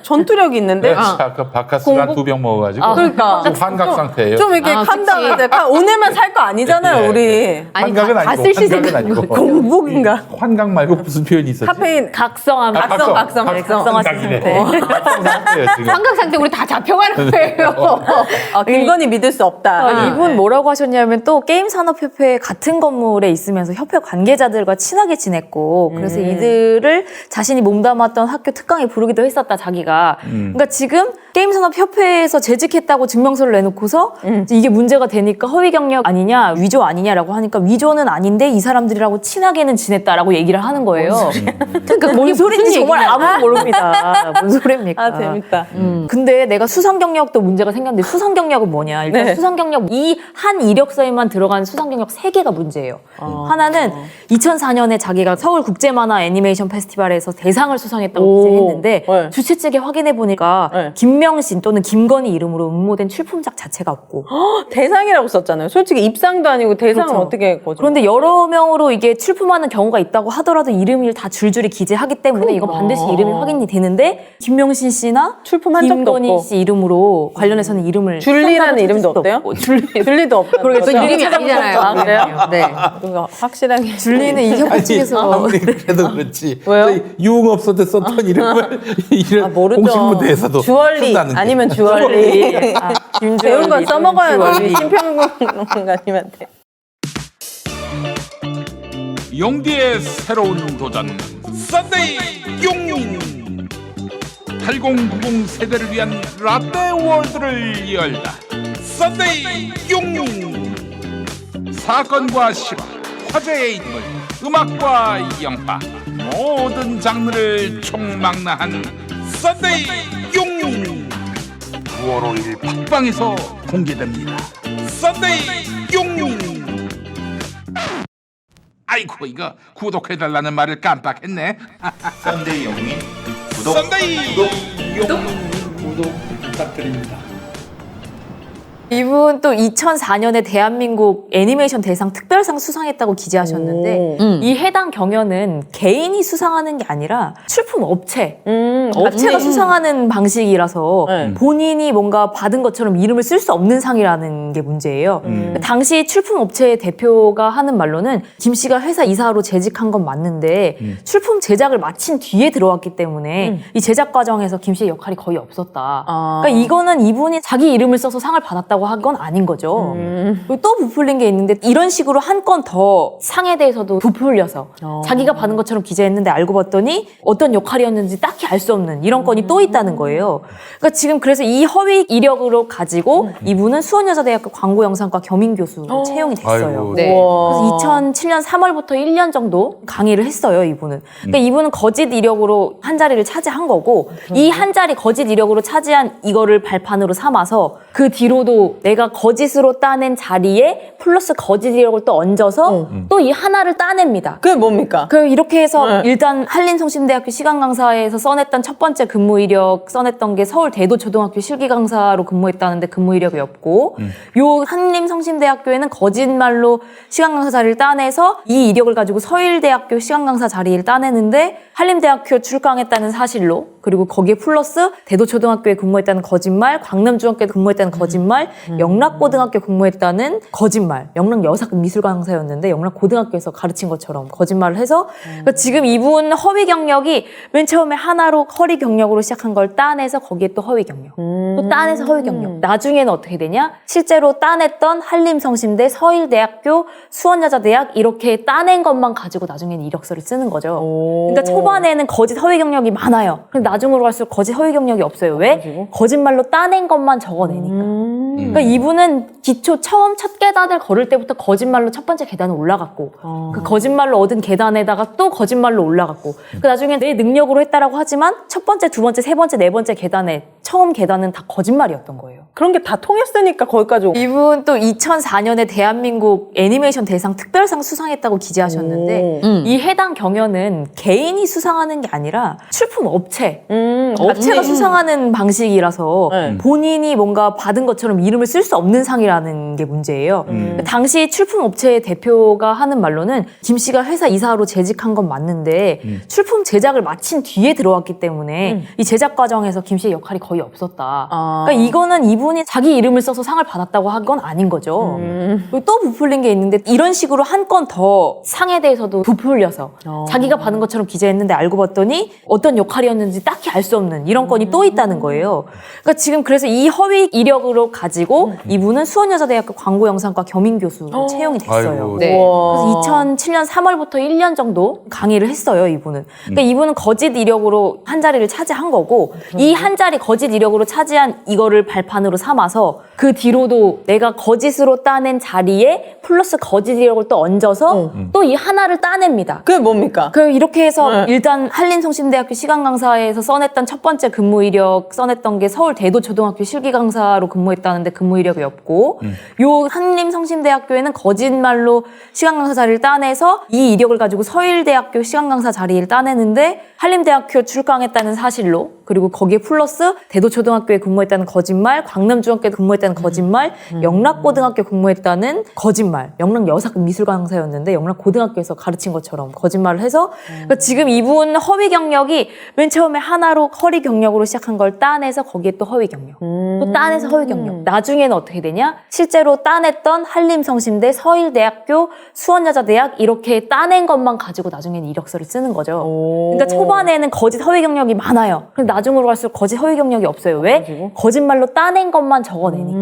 전투력이 있는데. 내가 아까 바카스를 2병 먹어가지고 그러니까. 좀 환각 상태예요. 좀 이렇게 캄다운돼. 오늘만 살 거 아니잖아요, 우리. 환각은 아니고 갔을 시 환각은 아니고 공복인가? 환각 말고 무슨 표현이 있었지? 카페인. 각성함. 각성하신 상태. 각성 상태예요 지금. 환각 상태 우리 다 잡혀가는 거예요. 김건희 믿을 수 없다. 이분 뭐라고 하셨냐면 또 게임산업협회 같은 건물에 있으면서 협회 관계자들과 친하게 지냈고 그래서 이들을 자신이 몸담았던 학교 특강에 부르기도 했었다 자기가. 그러니까 지금 게임산업협회에서 재직했다고 증명서를 내놓고서 이게 문제가 되니까 허위 경력 아니냐 위조 아니냐라고 하니까 위조는 아닌데 이 사람들이라고 친하게는 지냈다라고 얘기를 하는 거예요. 그러니까 뭔 소리인지 정말 아무도 모릅니다. 뭔 소리입니까? 아, 재밌다. 근데 내가 수상 경력도 문제가 생겼는데 수상 경력은 뭐냐? 일단 네. 수상 경력 이 한 이력서에만 들어간 수상 경력 3개가 문제예요. 하나는 2004년에 자기가 서울 국제만화 애니메이션 페스티벌에서 대상을 수상했다고 오. 기재했는데 네. 주최 측에 확인해 보니까 네. 김명신 또는 김건희 이름으로 응모된 출품작 자체가 없고 대상이라고 썼잖아요. 솔직히 입상도 아니고 대상을 그렇죠. 어떻게 거죠? 그런데 여러 명으로 이게 출품하는 경우가 있다고 하더라도 이름을 다 줄줄이 기재하기 때문에 이건 반드시 이름이 확인이 되는데 김명신 씨나 출품한 적도 김건희 없고. 씨 이름으로 관련해서는 이름을 줄리라는 이름도 없대요? 줄리도 없다. 그 이름이 아니잖아요. 아, 그래요? 네. 그거 확실하게. 줄리는 이 협회 측에서 아무리 그래도 그렇지. 왜요? 저희 유흥업소 때 썼던 이름을 이런 모르죠. 공식무대에서도 주얼리 쓴다는 게. 아니면 주얼리. 배운 건 써먹어야 돼. 주얼리. 심평론가님한테. 용디의 새로운 도전 썬데이 용인 8090 세대를 위한 라떼 월드를 열다 썬데이 용인 사건과 실화 화제의 인물 음악과 영화 모든 장르를 총망라한 썬데이 용인 9월 5일 팟빵에서 공개됩니다. 썬데이 용인 아이고 이거 구독해달라는 말을 깜빡했네. 썬데이 영민 구독 썬데이 구독 부탁드립니다. 이분 또 2004년에 대한민국 애니메이션 대상 특별상 수상했다고 기재하셨는데 이 해당 경연은 개인이 수상하는 게 아니라 출품 업체 업체가 수상하는 방식이라서 네. 본인이 뭔가 받은 것처럼 이름을 쓸 수 없는 상이라는 게 문제예요. 당시 출품 업체의 대표가 하는 말로는 김 씨가 회사 이사로 재직한 건 맞는데 출품 제작을 마친 뒤에 들어왔기 때문에 이 제작 과정에서 김 씨의 역할이 거의 없었다. 그러니까 이거는 이분이 자기 이름을 써서 상을 받았다고 한 건 아닌 거죠. 그리고 또 부풀린 게 있는데 이런 식으로 한 건 더 상에 대해서도 부풀려서 자기가 받은 것처럼 기재했는데 알고 봤더니 어떤 역할이었는지 딱히 알 수 없는 이런 건이 또 있다는 거예요. 그러니까 지금 그래서 이 허위 이력으로 가지고 이분은 수원여자대학교 광고영상과 겸임교수로 채용이 됐어요. 아이고. 네. 우와. 그래서 2007년 3월부터 1년 정도 강의를 했어요, 이분은. 그러니까 이분은 거짓 이력으로 한 자리를 차지한 거고, 이 한 자리 거짓 이력으로 차지한 이거를 발판으로 삼아서 그 뒤로도 내가 거짓으로 따낸 자리에 플러스 거짓 이력을 또 얹어서 또 이 하나를 따냅니다. 그게 뭡니까? 그 이렇게 해서 일단 한림성심대학교 시간강사에서 써냈던 첫 번째 근무 이력 써냈던 게 서울 대도초등학교 실기강사로 근무했다는데 근무 이력이 없고 요 한림성심대학교에는 거짓말로 시간강사 자리를 따내서 이 이력을 가지고 서일대학교 시간강사 자리를 따내는데 한림대학교 출강했다는 사실로 그리고 거기에 플러스 대도초등학교에 근무했다는 거짓말, 강남중학교에 근무했다는 거짓말, 영락고등학교 근무했다는 거짓말, 영락 여사미술강사였는데 영락고등학교에서 가르친 것처럼 거짓말을 해서 그러니까 지금 이분 허위 경력이 맨 처음에 하나로 허위 경력으로 시작한 걸 따내서 거기에 또 허위 경력, 또 따내서 허위 경력. 나중에는 어떻게 되냐? 실제로 따냈던 한림성심대, 서일대학교, 수원여자대학 이렇게 따낸 것만 가지고 나중에는 이력서를 쓰는 거죠. 그러니까 초반에는 거짓 허위 경력이 많아요. 근데 나중으로 갈수록 거짓 허위 경력이 없어요. 왜? 거짓말로 따낸 것만 적어내니까. 그러니까 이분은 기초 처음 첫 계단을 걸을 때부터 거짓말로 첫 번째 계단을 올라갔고 그 거짓말로 얻은 계단에다가 또 거짓말로 올라갔고 그 나중에 내 능력으로 했다라고 하지만 첫 번째, 두 번째, 세 번째, 네 번째 계단에 처음 계단은 다 거짓말이었던 거예요. 그런 게 다 통했으니까 거기까지. 이분 또 2004년에 대한민국 애니메이션 대상 특별상 수상했다고 기재하셨는데 이 해당 경연은 개인이 수상하는 게 아니라 출품 업체 업체가 수상하는 방식이라서 네. 본인이 뭔가 받은 것처럼 이름을 쓸 수 없는 상이라는 게 문제예요. 당시 출품 업체의 대표가 하는 말로는 김 씨가 회사 이사로 재직한 건 맞는데 출품 제작을 마친 뒤에 들어왔기 때문에 이 제작 과정에서 김 씨의 역할이 거의 없었다. 그러니까 이거는 이분이 자기 이름을 써서 상을 받았다고 한 건 아닌 거죠. 그리고 또 부풀린 게 있는데 이런 식으로 한 건 더 상에 대해서도 부풀려서 자기가 받은 것처럼 기재했는데 알고 봤더니 어떤 역할이었는지 딱히 알 수 없는 이런 건이 또 있다는 거예요. 그러니까 지금 그래서 이 허위 이력으로 가지고 이분은 수원여자대학교 광고영상과 겸임 교수로 채용이 됐어요. 아이고. 네. 와. 그래서 2007년 3월부터 1년 정도 강의를 했어요, 이분은. 그러니까 이분은 거짓 이력으로 한 자리를 차지한 거고, 이 한 자리 거짓 이력으로 차지한 이거를 발판으로 삼아서 그 뒤로도 내가 거짓으로 따낸 자리에 플러스 거짓 이력을 또 얹어서 또 이 하나를 따냅니다. 그게 뭡니까? 그 이렇게 해서 일단 한림성심대학교 시간 강사에서 써냈던 첫 번째 근무 이력 써냈던 게 서울 대도초등학교 실기 강사로 근무했다는데 근무 이력이 없고 요 한림성심대학교에는 거짓말로 시간 강사 자리를 따내서 이 이력을 가지고 서일대학교 시간 강사 자리를 따내는데 한림대학교 출강했다는 사실로 그리고 거기에 플러스 대도초등학교에 근무했다는 거짓말, 광남중학교에 근무했다는 거짓말, 영락고등학교 근무했다는 거짓말, 영락여사미술 강사였는데 영락고등학교에서 가르친 것처럼 거짓말을 해서 그러니까 지금 이분 허위 경력이 맨 처음에 하나로 허위 경력으로 시작한 걸 따내서 거기에 또 허위 경력, 또 따내서 허위 경력. 나중에는 어떻게 되냐? 실제로 따냈던 한림성심대, 서일대학교, 수원여자대학 이렇게 따낸 것만 가지고 나중에는 이력서를 쓰는 거죠. 그러니까 초반에는 거짓 허위 경력이 많아요. 근데 나중으로 갈수록 거짓 허위 경력이 없어요. 왜? 거짓말로 따낸 것만 적어내니까.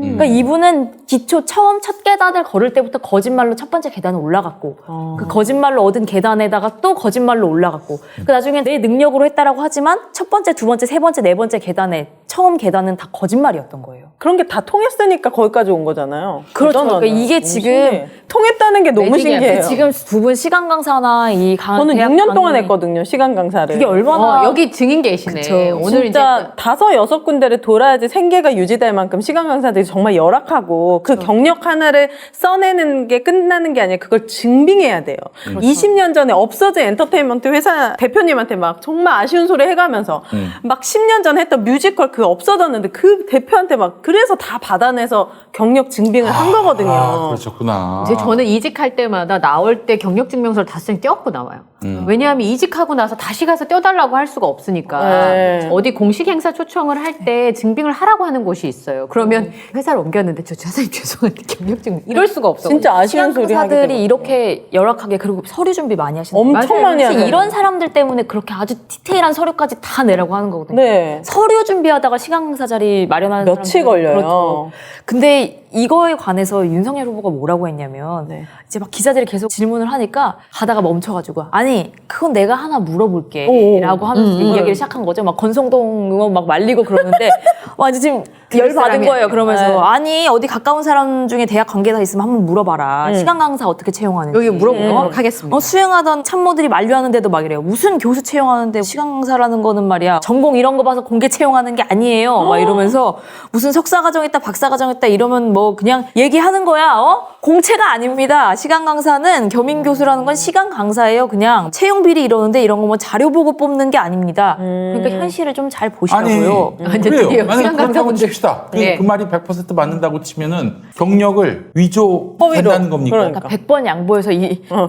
그러니까 이분은 기초 처음 첫 계단을 걸을 때부터 거짓말로 첫 번째 계단을 올라갔고 그 거짓말로 얻은 계단에다가 또 거짓말로 올라갔고 그 나중에 내 능력으로 했다라고 하지만 첫 번째, 두 번째, 세 번째, 네 번째 계단에 처음 계단은 다 거짓말이었던 거예요. 그런 게 다 통했으니까 거기까지 온 거잖아요. 그렇죠. 대단하네. 그러니까 이게 너무 지금 신기해. 통했다는 게 너무 매직이야. 신기해요. 지금 두 분 시간 강사나 이 저는 대학 6년 동안 강의 했거든요, 시간 강사를. 그게 얼마나 여기 증인 계시네. 그쵸. 오늘 진짜 5, 6군데를 돌아야지 생계가 유지될 만큼 시간 강사들이 정말 열악하고 그 경력 하나를 써내는 게 끝나는 게 아니라 그걸 증빙해야 돼요. 20년 전에 없어진 엔터테인먼트 회사 대표님한테 막 정말 아쉬운 소리 해가면서 막 10년 전에 했던 뮤지컬 그거 없어졌는데 그 대표한테 막 그래서 다 받아내서 경력 증빙을 한 거거든요. 그러셨구나. 이제 저는 이직할 때마다 나올 때 경력증명서를 다시 떼어갖고 나와요. 왜냐하면 이직하고 나서 다시 가서 떼어달라고 할 수가 없으니까 네. 어디 공식 행사 초청을 할 때 증빙을 하라고 하는 곳이 있어요. 그러면 회사를 옮겼는데 저 사장님 죄송한데 경력증 이럴 수가 없어. 진짜 아쉬운 소리 하게 강사들이 되고. 이렇게 열악하게 그리고 서류 준비 많이 하시는 엄청 많이 사실 하잖아요. 이런 사람들 때문에 그렇게 아주 디테일한 서류까지 다 내라고 하는 거거든요. 네. 서류 준비하다가 시간 강사 자리 마련하는 며칠 사람들은 걸려요. 그렇죠. 근데 이거에 관해서 윤석열 후보가 뭐라고 했냐면 이제 막 기자들이 계속 질문을 하니까 가다가 멈춰가지고 아니 그건 내가 하나 물어볼게 라고 하면서 이야기를 시작한 거죠. 막 권성동 의원 막 말리고 그러는데 완전 지금 열 받은 사람이 거예요. 아니에요. 그러면서 아니 어디 가까운 사람 중에 대학 관계자 있으면 한번 물어봐라. 시간 강사 어떻게 채용하는지. 여기 물어보도록 하겠습니다. 수행하던 참모들이 만류하는데도 막 이래요. 무슨 교수 채용하는데 시간 강사라는 거는 말이야. 전공 이런 거 봐서 공개 채용하는 게 아니에요. 막 이러면서 무슨 석사 과정 있다, 박사 과정 있다 이러면 뭐 그냥 얘기하는 거야. 공채가 아닙니다. 시간 강사는 겸임 교수라는 건 시간 강사예요. 그냥 채용 비리 이러는데 이런 거 뭐 자료 보고 뽑는 게 아닙니다. 그러니까 현실을 좀 잘 보시라고요. 이제 그래요. 드디어 만약 시간 그렇다고 강사분들. 칩시다. 네. 그 말이 100% 맞는다고 치면은 경력을 위조된다는 겁니까? 그러니까. 100번 양보해서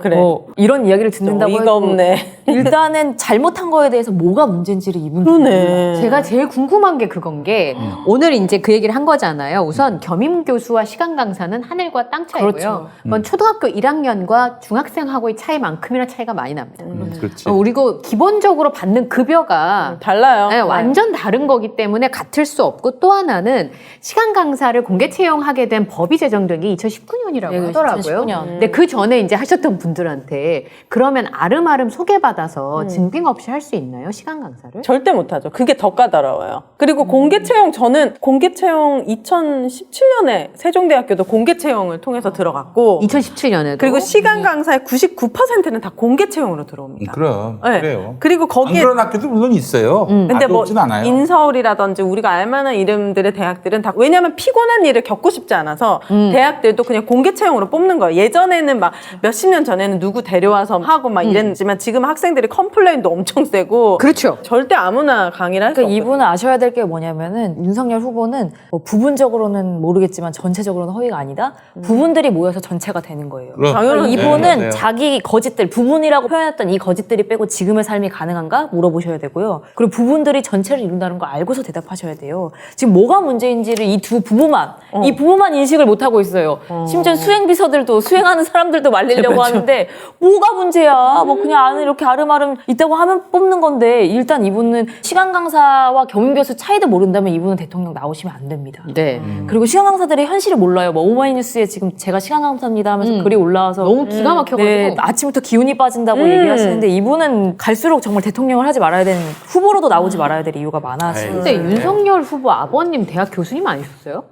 그래. 이런 이야기를 듣는다고 어이가 해도 없네. 일단은 잘못한 거에 대해서 뭐가 문제인지를 이분들이 몰라요. 그러네. 제가 제일 궁금한 게 그건 게 오늘 이제 그 얘기를 한 거잖아요. 우선 겸임 교수와 시간 강사는 하늘과 땅 차이고요. 그렇죠. 그건 초등학교 1학년과 중학생하고의 차이만큼이나 차이가 많이 납니다. 그렇지. 그리고 기본적으로 받는 급여가 달라요. 네, 완전 다른 거기 때문에 같을 수 없고 또 하나는 시간 강사를 공개 채용하게 된 법이 제정된 게 2019년이라고 네, 하더라고요. 2019년. 근데 그 전에 이제 하셨던 분들한테 그러면 아름아름 소개받아서 증빙 없이 할 수 있나요? 시간 강사를? 절대 못하죠. 그게 더 까다로워요. 그리고 공개 채용, 저는 공개 채용 2017년에 이번에 세종대학교도 공개 채용을 통해서 들어갔고 2017년에도 그리고 시간 강사의 99%는 다 공개 채용으로 들어옵니다. 그럼 네. 그래요. 그리고 안 거기에 그런 학교도 물론 있어요. 근데 아주 뭐 없진 않아요. 인서울이라든지 우리가 알만한 이름들의 대학들은 다 왜냐하면 피곤한 일을 겪고 싶지 않아서 대학들도 그냥 공개 채용으로 뽑는 거예요. 예전에는 막 몇십 년 전에는 누구 데려와서 하고 막 이랬지만 지금 학생들이 컴플레인도 엄청 세고 그렇죠. 절대 아무나 강의를 할 수 그러니까 없어요. 이분은 아셔야 될 게 뭐냐면은 윤석열 후보는 뭐 부분적으로는 모르겠지만 전체적으로는 허위가 아니다. 부분들이 모여서 전체가 되는 거예요. 그럼. 당연하죠. 그러니까 이분은 맞아요. 자기 거짓들, 부분이라고 표현했던 이 거짓들이 빼고 지금의 삶이 가능한가 물어보셔야 되고요. 그리고 부분들이 전체를 이룬다는 걸 알고서 대답하셔야 돼요. 지금 뭐가 문제인지를 이 두 부부만, 이 부부만 인식을 못하고 있어요. 심지어 수행비서들도, 수행하는 사람들도 말리려고 하는데 뭐가 문제야. 뭐 그냥 안에 이렇게 아름아름 있다고 하면 뽑는 건데 일단 이분은 시간 강사와 겸임 교수 차이도 모른다면 이분은 대통령 나오시면 안 됩니다. 네. 그리고 시간 강사들의 현실을 몰라요. 뭐 오마이뉴스에 지금 제가 시간 강사입니다 하면서 글이 올라와서 너무 기가 막혀가지고. 네, 아침부터 기운이 빠진다고 얘기하시는데 이분은 갈수록 정말 대통령을 하지 말아야 되는 후보로도 나오지 말아야 될 이유가 많아서. 근데 윤석열 후보 아버님 대학 교수님 아니셨어요?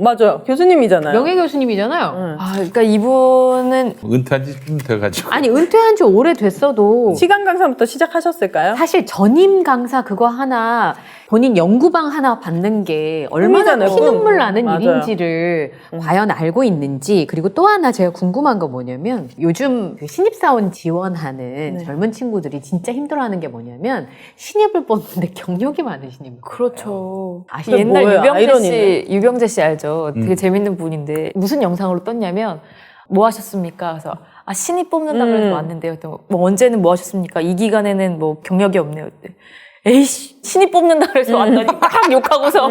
맞아요. 교수님이잖아요. 명예 교수님이잖아요. 아, 그러니까 이분은 은퇴한 지 좀 돼가지고. 아니 은퇴한 지 오래됐어도 시간 강사부터 시작하셨을까요? 사실 전임 강사 그거 하나 본인 연구방 하나 받는 게 얼마나 꿈이잖아요, 피눈물 꿈. 나는 맞아요. 일인지를 과연 알고 있는지. 그리고 또 하나 제가 궁금한 거 뭐냐면 요즘 그 신입사원 지원하는 젊은 친구들이 진짜 힘들어하는 게 뭐냐면 신입을 뽑는데 경력이 많으신 분. 그렇죠. 아시죠? 옛날 뭐예요? 유병재 아이러니네. 씨, 유병재 씨 알죠? 되게 재밌는 분인데 무슨 영상으로 떴냐면 뭐 하셨습니까? 그래서 아 신입 뽑는다 그래서 왔는데요. 또 뭐 언제는 뭐 하셨습니까? 이 기간에는 뭐 경력이 없네요. 에이씨 신입 뽑는다 그래서 왔더니 막 욕하고서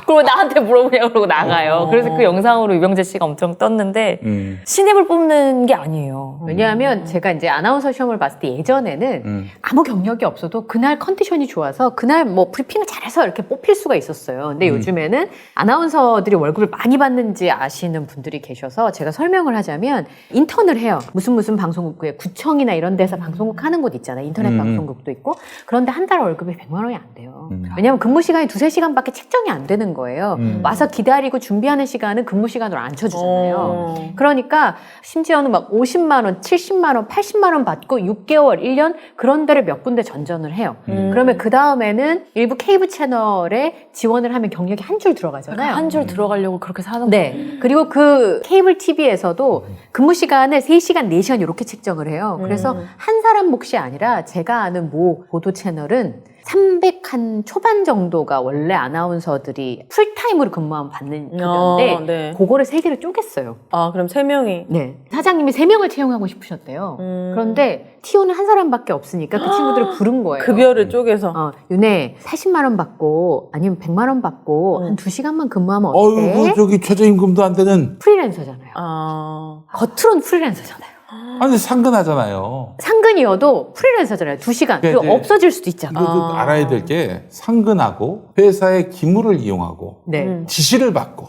그리고 나한테 물어보냐고 그러고 나가요. 그래서 그 영상으로 유병재 씨가 엄청 떴는데 신입을 뽑는 게 아니에요. 왜냐하면 제가 이제 아나운서 시험을 봤을 때 예전에는 아무 경력이 없어도 그날 컨디션이 좋아서 그날 뭐 브리핑을 잘해서 이렇게 뽑힐 수가 있었어요. 근데 요즘에는 아나운서들이 월급을 많이 받는지 아시는 분들이 계셔서 제가 설명을 하자면 인턴을 해요. 무슨 방송국에 구청이나 이런 데서 방송국 하는 곳 있잖아요. 인터넷 방송국도 있고. 그런데 한 달 월급이 100만 원이 안 돼요. 왜냐하면 근무 시간이 2-3시간밖에 책정이 안 되는 거예요. 와서 기다리고 준비하는 시간은 근무 시간으로 안 쳐주잖아요. 그러니까 심지어는 막 50만 원, 70만 원, 80만 원 받고 6개월, 1년 그런 데를 몇 군데 전전을 해요. 그러면 그 다음에는 일부 케이블 채널에 지원을 하면 경력이 한 줄 들어가잖아요. 한 줄 들어가려고 그렇게 사는 거예요. 네. 그리고 그 케이블 TV에서도 근무 시간을 3시간, 4시간 이렇게 책정을 해요. 그래서 한 사람 몫이 아니라 제가 아는 모 보도 채널은 300한 초반 정도가 원래 아나운서들이 풀타임으로 근무하면 받는 급여인데 네. 그거를 3개를 쪼갰어요. 아, 그럼 3명이. 네. 사장님이 3명을 채용하고 싶으셨대요. 그런데 TO는 한 사람밖에 없으니까 그 친구들을 부른 거예요. 급여를 쪼개서. 윤혜 80만 원 받고 아니면 100만 원 받고 한 2시간만 근무하면 어때? 어이구 저기 최저임금도 안 되는. 프리랜서잖아요. 겉으로는 프리랜서잖아요. 아니 상근하잖아요. 상근이어도 프리랜서잖아요. 2시간. 그리고 네, 네. 없어질 수도 있잖아요. 이거 알아야 될 게 상근하고 회사의 기물을 이용하고 네. 지시를 받고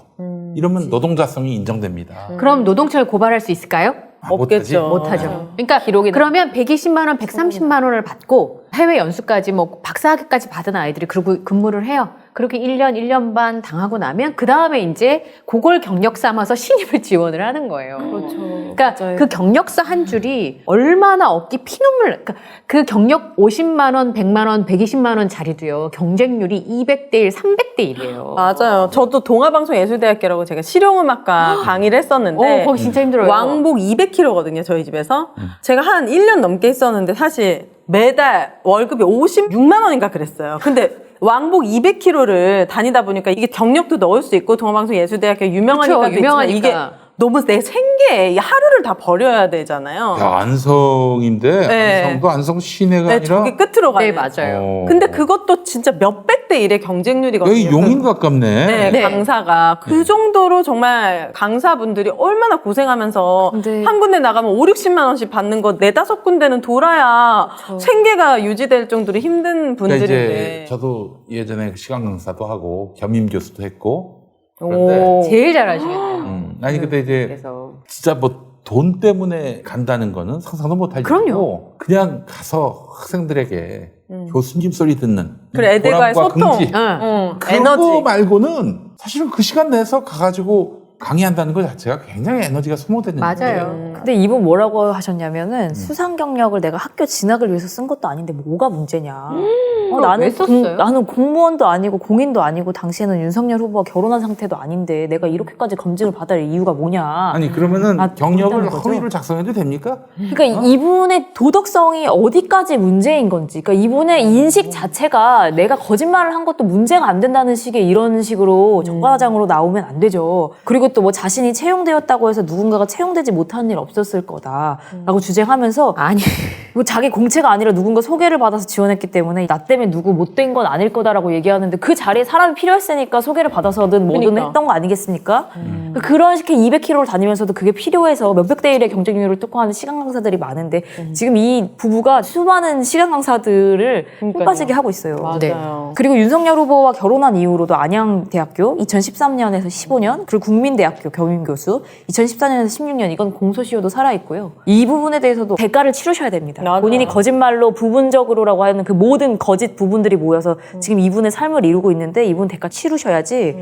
이러면 노동자성이 인정됩니다. 그럼 노동청을 고발할 수 있을까요? 못하지. 못하죠. 그러니까 그러면 120만 원, 130만 원을 받고 해외 연수까지 뭐 박사학위까지 받은 아이들이 그러고 근무를 해요. 그렇게 1년, 1년 반 당하고 나면 그 다음에 이제 그걸 경력 삼아서 신입을 지원을 하는 거예요. 그렇죠. 그러니까 맞아요. 그 경력서 한 줄이 얼마나 어깨 피눈물, 그러니까 그 경력 50만 원, 100만 원, 120만 원 자리도요. 경쟁률이 200대 1, 300대 1이에요. 맞아요. 저도 동아방송예술대학교라고 제가 실용음악과 강의를 했었는데 거기 진짜 힘들어요. 왕복 200kg거든요. 저희 집에서. 제가 한 1년 넘게 있었는데 사실 매달 월급이 56만 원인가 그랬어요. 근데 왕복 200km를 다니다 보니까 이게 경력도 넣을 수 있고 동아방송예술대학교 유명하니까 그쵸, 유명하니까. 이게 너무 내 생계 하루를 다 버려야 되잖아요. 야, 안성인데 네. 안성도 안성 시내가 네, 아니라 저기 끝으로 가요. 네, 맞아요. 근데 그것도 진짜 몇백 대 1의 경쟁률이거든요. 여기 용인 가깝네. 네, 네. 강사가. 그 정도로 정말 강사분들이 얼마나 고생하면서 근데- 한 군데 나가면 5, 60만 원씩 받는 거 4-5 군데는 돌아야 생계가 유지될 정도로 힘든 그러니까 분들인데. 이제 저도 예전에 시간 강사도 하고 겸임 교수도 했고 그런데 오. 제일 잘하시겠네요. 아니 근데 이제 그래서 진짜 뭐 돈 때문에 간다는 거는 상상도 못할 그럼요. 일이고 그냥 가서 학생들에게 교수님 소리 듣는 그래, 애들과의 보람과 소통. 긍지 응. 그거 에너지. 말고는 사실은 그 시간 내서 가가지고 강의한다는 것 자체가 굉장히 에너지가 소모되는 맞아요. 거예요. 근데 이분 뭐라고 하셨냐면은 수상 경력을 내가 학교 진학을 위해서 쓴 것도 아닌데 뭐가 문제냐. 왜 썼어요? 나는 공무원도 아니고 공인도 아니고 당시에는 윤석열 후보가 결혼한 상태도 아닌데 내가 이렇게까지 검증을 받아야 할 이유가 뭐냐. 아니 그러면은 아, 경력을 그렇다는 거죠? 허위로 작성해도 됩니까? 그러니까 이분의 도덕성이 어디까지 문제인 건지, 그러니까 이분의 인식 자체가 내가 거짓말을 한 것도 문제가 안 된다는 식의 이런 식으로 정과장으로 나오면 안 되죠. 그리고 또 뭐 자신이 채용되었다고 해서 누군가가 채용되지 못하는 일 없었을 거다라고 주장하면서 아니 뭐 자기 공채가 아니라 누군가 소개를 받아서 지원했기 때문에 나 때문에 누구 못된 건 아닐 거다라고 얘기하는데 그 자리에 사람이 필요했으니까 소개를 받아서든 뭐든 그러니까. 했던 거 아니겠습니까? 그런 식의 200km를 다니면서도 그게 필요해서 몇백 대 1의 경쟁률을 뚫고 하는 시간 강사들이 많은데 지금 이 부부가 수많은 시간 강사들을 힘 빠지게 하고 있어요. 맞아요. 그리고 윤석열 후보와 결혼한 이후로도 안양대학교 2013년에서 15년 그리고 국민대학교 겸임교수 2014년에서 16년 이건 공소시효도 살아있고요. 이 부분에 대해서도 대가를 치르셔야 됩니다. 맞아. 본인이 거짓말로 부분적으로라고 하는 그 모든 거짓 부분들이 모여서 지금 이분의 삶을 이루고 있는데 이분 대가 치르셔야지.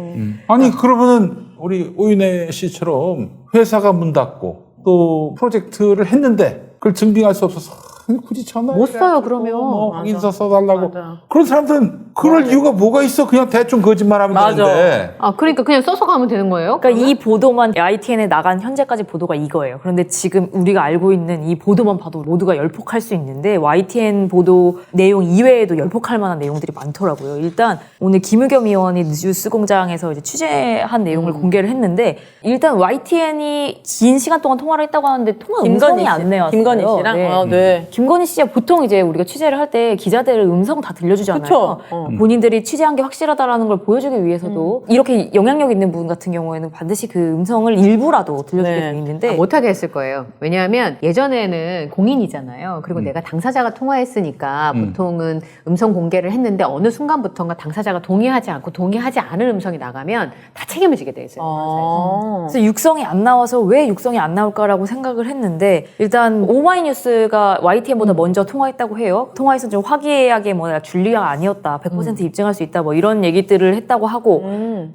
아니 그러면은 우리 오윤혜 씨처럼 회사가 문 닫고 또 프로젝트를 했는데 그걸 증빙할 수 없어서 굳이 전화 못 써요, 그러면. 뭐 확인서 써달라고 맞아. 그런 사람들은 그럴 이유가 뭐가 있어? 그냥 대충 거짓말하면 맞아. 되는데. 아 그러니까 그냥 써서 가면 되는 거예요? 그러니까 이 보도만 ITN에 나간 현재까지 보도가 이거예요. 그런데 지금 우리가 알고 있는 이 보도만 봐도 모두가 열폭할 수 있는데 YTN 보도 내용 이외에도 열폭할 만한 내용들이 많더라고요. 일단 오늘 김의겸 의원이 뉴스공장에서 이제 취재한 내용을 공개를 했는데 일단 YTN이 긴 시간 동안 통화를 했다고 하는데 통화 음성이 안 내왔어요. 김건희 씨랑? 네. 아, 네. 김건희 씨가 보통 이제 우리가 취재를 할 때 기자들 음성 다 들려주잖아요. 그쵸. 본인들이 취재한 게 확실하다라는 걸 보여주기 위해서도 이렇게 영향력 있는 분 같은 경우에는 반드시 그 음성을 일부라도 들려주게 네. 돼 있는데 못하게 했을 거예요. 왜냐하면 예전에는 공인이잖아요. 그리고 내가 당사자가 통화했으니까 보통은 음성 공개를 했는데 어느 순간부터인가 당사자가 동의하지 않고 동의하지 않은 음성이 나가면 다 책임을 지게 돼 있어요. 아. 그래서 육성이 안 나와서 왜 육성이 안 나올까라고 생각을 했는데 일단 오마이뉴스가 YTN보다 먼저 통화했다고 해요. 통화에서 좀 화기애애하게 뭐 줄리아 아니었다, 100% 입증할 수 있다 뭐 이런 얘기들을 했다고 하고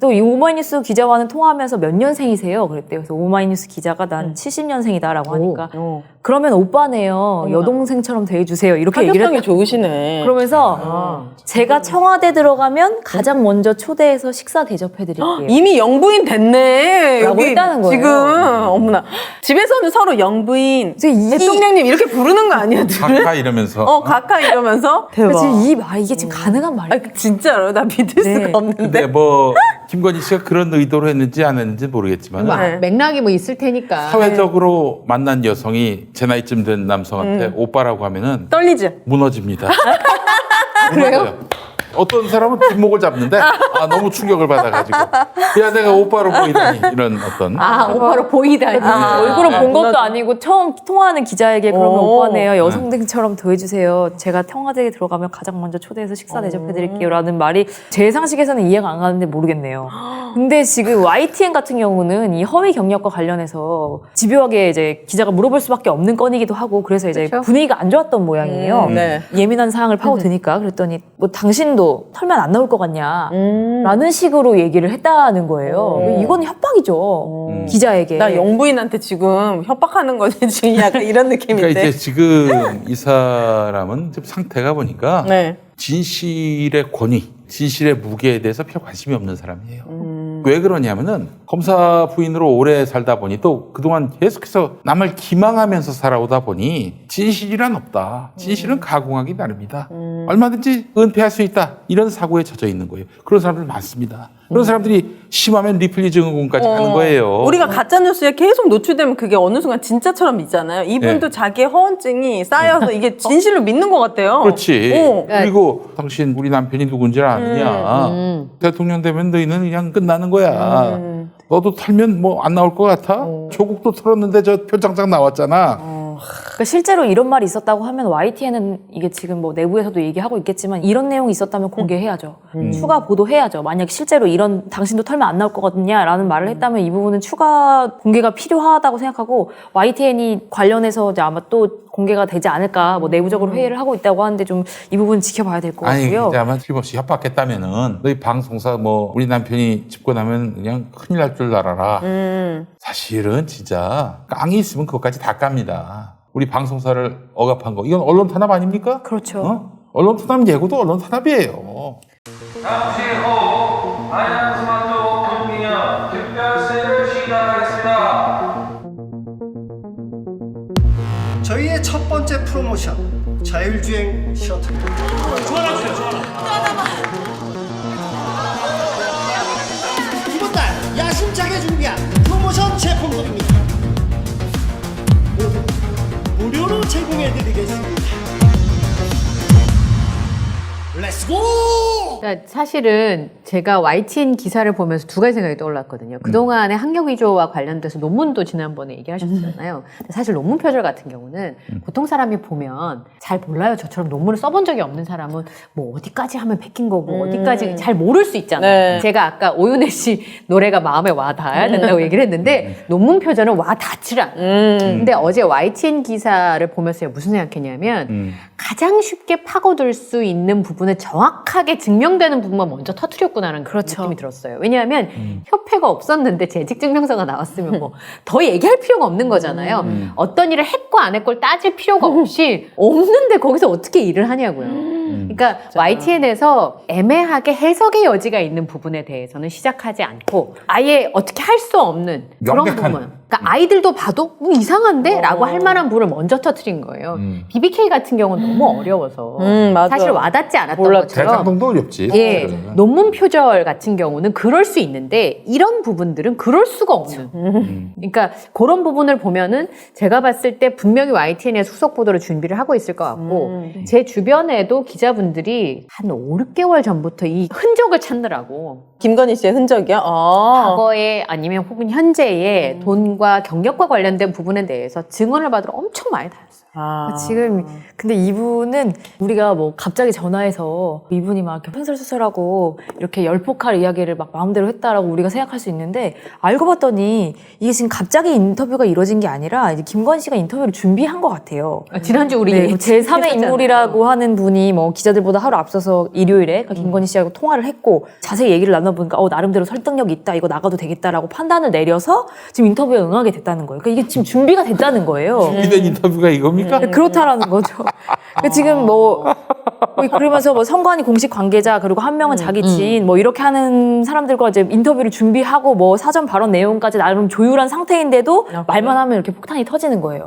또 이 오마이뉴스 기자와는 통화하면서 몇 년생이세요? 그랬대요. 그래서 오마이뉴스 기자가 난 70년생이다라고 하니까 그러면 오빠네요. 여동생처럼 대해주세요. 이렇게 얘기를 타격감이 했다. 좋으시네. 그러면서 제가 청와대 들어가면 가장 먼저 초대해서 식사 대접해드릴게요. 이미 영부인 됐네. 라고 여기 했다는 거예요. 지금 어머나. 집에서는 서로 영부인 대통령님 이렇게 부르는 거 아니야? 둘을? 각하 이러면서. 가까 이러면서 대박. 지금 이게 지금 가능한 말이에요. 진짜로 나 믿을 네. 수가 없는데. 근데 뭐 김건희 씨가 그런 의도로 했는지 안 했는지 모르겠지만 네. 맥락이 뭐 있을 테니까. 사회적으로 만난 여성이 제 나이쯤 된 남성한테 오빠라고 하면은 떨리지? 무너집니다. 그래요? 어떤 사람은 뒷목을 잡는데 너무 충격을 받아가지고 야 내가 오빠로 보이다니 이런 어떤 오빠로 보이다니. 얼굴을 본 것도 아니고 처음 통화하는 기자에게 그러면 오. 오빠네요. 여성들처럼 더해주세요. 제가 청와대에 들어가면 가장 먼저 초대해서 식사 대접해드릴게요. 라는 말이 제 상식에서는 이해가 안 가는데 모르겠네요. 근데 지금 YTN 같은 경우는 이 허위 경력과 관련해서 집요하게 이제 기자가 물어볼 수밖에 없는 건이기도 하고 그래서 이제 그쵸? 분위기가 안 좋았던 모양이에요. 네. 예민한 사항을 파고드니까 그랬더니 뭐 당신도 털면 안 나올 것 같냐 라는 식으로 얘기를 했다는 거예요. 이건 협박이죠. 기자에게. 나 영부인한테 지금 협박하는 거지 지금 약간 이런 느낌인데. 그러니까 이제 지금 이 사람은 지금 상태가 보니까 네. 진실의 권위, 진실의 무게에 대해서 별 관심이 없는 사람이에요. 왜 그러냐면은 검사 부인으로 오래 살다 보니 또 그동안 계속해서 남을 기망하면서 살아오다 보니 진실이란 없다. 진실은 가공하기 나름이다. 얼마든지 은폐할 수 있다. 이런 사고에 젖어 있는 거예요. 그런 사람들 많습니다. 그런 사람들이 심하면 리플리 증후군까지 가는 거예요. 우리가 가짜뉴스에 계속 노출되면 그게 어느 순간 진짜처럼 믿잖아요. 이분도 네. 자기의 허언증이 쌓여서 이게 진실로 믿는 것 같아요. 그렇지. 그리고 당신 우리 남편이 누군지 아느냐. 대통령 되면 너희는 그냥 끝나는 거야. 너도 털면 뭐 안 나올 것 같아? 조국도 털었는데 저 표창장 나왔잖아. 그러니까 실제로 이런 말이 있었다고 하면 YTN은 이게 지금 뭐 내부에서도 얘기하고 있겠지만 이런 내용이 있었다면 공개해야죠. 추가 보도해야죠. 만약 실제로 이런 당신도 털면 안 나올 거거든요라는 말을 했다면 이 부분은 추가 공개가 필요하다고 생각하고 YTN이 관련해서 이제 아마 또 공개가 되지 않을까 뭐 내부적으로 회의를 하고 있다고 하는데 좀 이 부분 지켜봐야 될 것 아니 같고요. 이제 아마 틀림없이 협박했다면은 너희 방송사 뭐 우리 남편이 집고 나면 그냥 큰일 날 줄 알아라. 사실은 진짜 깡이 있으면 그것까지 다 깝니다. 우리 방송사를 억압한 거 이건 언론 탄압 아닙니까? 그렇죠. 어? 언론 탄압 예고도 언론 탄압이에요. 잠시 후 안양스마트 금기념 특별세를 시작하겠습니다. 저희의 첫 번째 프로모션 자율주행 셔틀입니다. 이번 달 야심차게 준비한 프로모션 제품들입니다. 모두 무료로 제공해드리겠습니다. 렛츠고! 그러니까 사실은 제가 YTN 기사를 보면서 두 가지 생각이 떠올랐거든요. 그동안의 학력 위조와 관련돼서 논문도 지난번에 얘기하셨잖아요. 근데 사실 논문 표절 같은 경우는 보통 사람이 보면 잘 몰라요. 저처럼 논문을 써본 적이 없는 사람은 뭐 어디까지 하면 베낀 거고 어디까지 잘 모를 수 있잖아요. 네. 제가 아까 오윤혜 씨 노래가 마음에 와 닿아야 된다고 얘기를 했는데 논문 표절은 와 닿질 않아요. 근데 어제 YTN 기사를 보면서 무슨 생각했냐면 가장 쉽게 파고들 수 있는 부분을 정확하게 증명되는 부분만 먼저 터뜨렸구나라는 그렇죠. 느낌이 들었어요. 왜냐하면 협회가 없었는데 재직증명서가 나왔으면 뭐 더 얘기할 필요가 없는 거잖아요. 어떤 일을 했고 안 했고를 따질 필요가 없이 없는데 거기서 어떻게 일을 하냐고요. 그러니까 YTN에서 애매하게 해석의 여지가 있는 부분에 대해서는 시작하지 않고 아예 어떻게 할 수 없는 그런 명백한. 부분. 그러니까 아이들도 봐도 뭐 이상한데? 라고 할 만한 부분을 먼저 터뜨린 거예요. BBK 같은 경우는 너무 어려워서 맞아. 사실 와닿지 않았던 몰랐죠. 것처럼 대장동도 어렵지. 예, 사실은. 논문 표절 같은 경우는 그럴 수 있는데 이런 부분들은 그럴 수가 없는. 그러니까 그런 부분을 보면은 제가 봤을 때 분명히 YTN의 수석 보도를 준비를 하고 있을 것 같고 제 주변에도 기자분들이 한 5, 6개월 전부터 이 흔적을 찾느라고 김건희 씨의 흔적이요? 과거에 아니면 혹은 현재의 돈과 경력과 관련된 부분에 대해서 증언을 받으러 엄청 많이 다녔어요. 지금 근데 이분은 우리가 뭐 갑자기 전화해서 이분이 막 이렇게 횡설수설하고 이렇게 열폭할 이야기를 막 마음대로 했다라고 우리가 생각할 수 있는데 알고 봤더니 이게 지금 갑자기 인터뷰가 이루어진 게 아니라 이제 김건희 씨가 인터뷰를 준비한 것 같아요. 지난주 우리 네, 제3의 인물이라고 하는 분이 뭐 기자들보다 하루 앞서서 일요일에 김건희 씨하고 통화를 했고 자세히 얘기를 나눠보니까 나름대로 설득력이 있다 이거 나가도 되겠다라고 판단을 내려서 지금 인터뷰에 응하게 됐다는 거예요. 그러니까 이게 지금 준비가 됐다는 거예요. 준비된 인터뷰가 이겁니까? 그렇다라는 거죠. 그러니까 지금 뭐 그러면서 뭐 선관위 공식 관계자 그리고 한 명은 자기 지인 뭐 이렇게 하는 사람들과 이제 인터뷰를 준비하고 뭐 사전 발언 내용까지 나름 조율한 상태인데도 말만 하면 이렇게 폭탄이 터지는 거예요.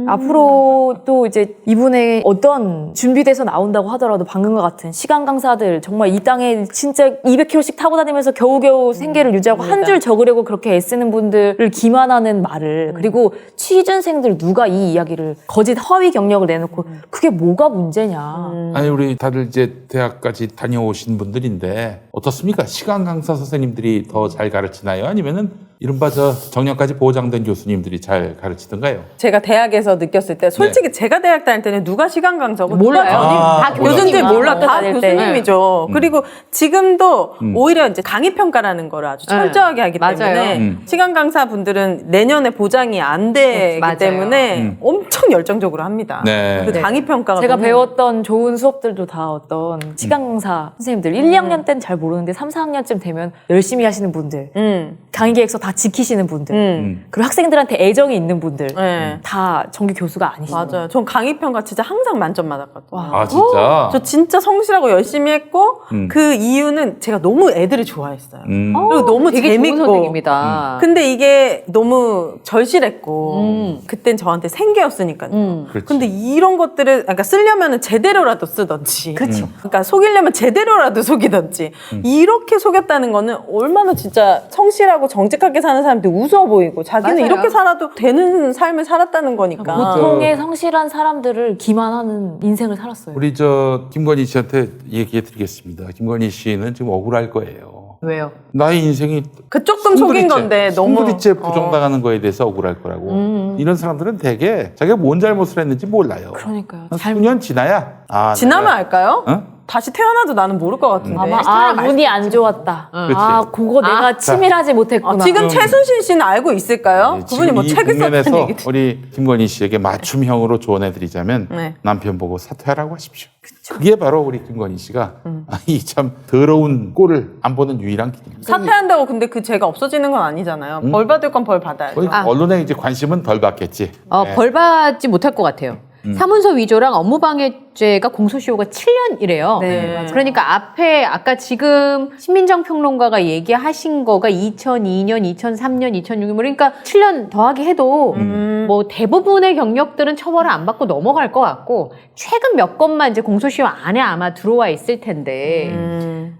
앞으로 또 이제 이분의 어떤 준비돼서 나온다고 하더라도 방금과 같은 시간 강사들 정말 이 땅에 진짜 200km씩 타고 다니면서 겨우겨우 생계를 유지하고 한 줄 적으려고 그렇게 애쓰는 분들을 기만하는 말을 그리고 취준생들 누가 이 이야기를 거짓 허위 경력을 내놓고 그게 뭐가 문제냐. 아니 우리 다들 이제 대학까지 다녀오신 분들인데 어떻습니까? 시간 강사 선생님들이 더 잘 가르치나요? 아니면은 이른바 저 정년까지 보장된 교수님들이 잘 가르치던가요? 제가 대학에서 느꼈을 때 솔직히 제가 대학 다닐 때는 누가 시간 강사고 몰라요. 누가 전임 다 교수님들 교수님이야. 몰라 다 다닐 때. 교수님이죠. 그리고 지금도 오히려 이제 강의 평가라는 걸 아주 철저하게 하기 맞아요. 때문에 시간 강사 분들은 내년에 보장이 안 되기 맞아요. 때문에 엄청 열정적으로 합니다. 네. 그 강의 평가가 제가 너무 배웠던 좋은 수업들도 다 어떤 시간 강사 선생님들 1, 2학년 때는 잘 모르는데 3, 4학년쯤 되면 열심히 하시는 분들 강의 계획서 다 지키시는 분들 그리고 학생들한테 애정이 있는 분들 네. 다 정규 교수가 아니시죠. 맞아요. 전 강의 평가 진짜 항상 만점 맞았거든요. 아 진짜? 저 진짜 성실하고 열심히 했고 그 이유는 제가 너무 애들이 좋아했어요. 그리고 너무 되게 재밌고 좋은 선생님이다. 근데 이게 너무 절실했고 그땐 저한테 생계였으니까요. 그렇지. 근데 이런 것들을 그러니까 쓰려면 제대로라도 쓰던지 그렇죠. 그러니까 속이려면 제대로라도 속이던지 이렇게 속였다는 거는 얼마나 진짜 성실하고 정직하게 사는 사람들이 우스워 보이고 자기는 맞아요. 이렇게 살아도 되는 삶을 살았다는 거니까 보통의 성실한 사람들을 기만하는 인생을 살았어요. 우리 저 김건희 씨한테 얘기해 드리겠습니다. 김건희 씨는 지금 억울할 거예요. 왜요? 나의 인생이 그 조금 속인 건데 너무 송두리째 부정당하는 거에 대해서 억울할 거라고. 이런 사람들은 되게 자기가 뭔 잘못을 했는지 몰라요. 그러니까요. 한 수년 지나야 지나면 내가- 알까요? 어? 다시 태어나도 나는 모를 것 같은데. 아마 운이 안 좋았다. 그치. 그거 내가 치밀하지 못했구나. 지금 최순실 씨는 알고 있을까요? 그분이 뭐 지금 이 책을 썼다는 국면에서 얘기도. 우리 김건희 씨에게 맞춤형으로 조언해드리자면 네. 남편 보고 사퇴하라고 하십시오. 그게 바로 우리 김건희 씨가 이 참 더러운 꼴을 안 보는 유일한 길입니다. 사퇴한다고 근데 그 죄가 없어지는 건 아니잖아요. 벌 받을 건 벌 받아야죠. 거의 언론에 이제 관심은 덜 받겠지. 네. 벌 받지 못할 것 같아요. 사문서 위조랑 업무방해죄가 공소시효가 7년이래요. 네, 맞아요. 그러니까 앞에 아까 지금 신민정 평론가가 얘기하신 거가 2002년, 2003년, 2006년 그러니까 7년 더하기 해도 뭐 대부분의 경력들은 처벌을 안 받고 넘어갈 것 같고 최근 몇 건만 이제 공소시효 안에 아마 들어와 있을 텐데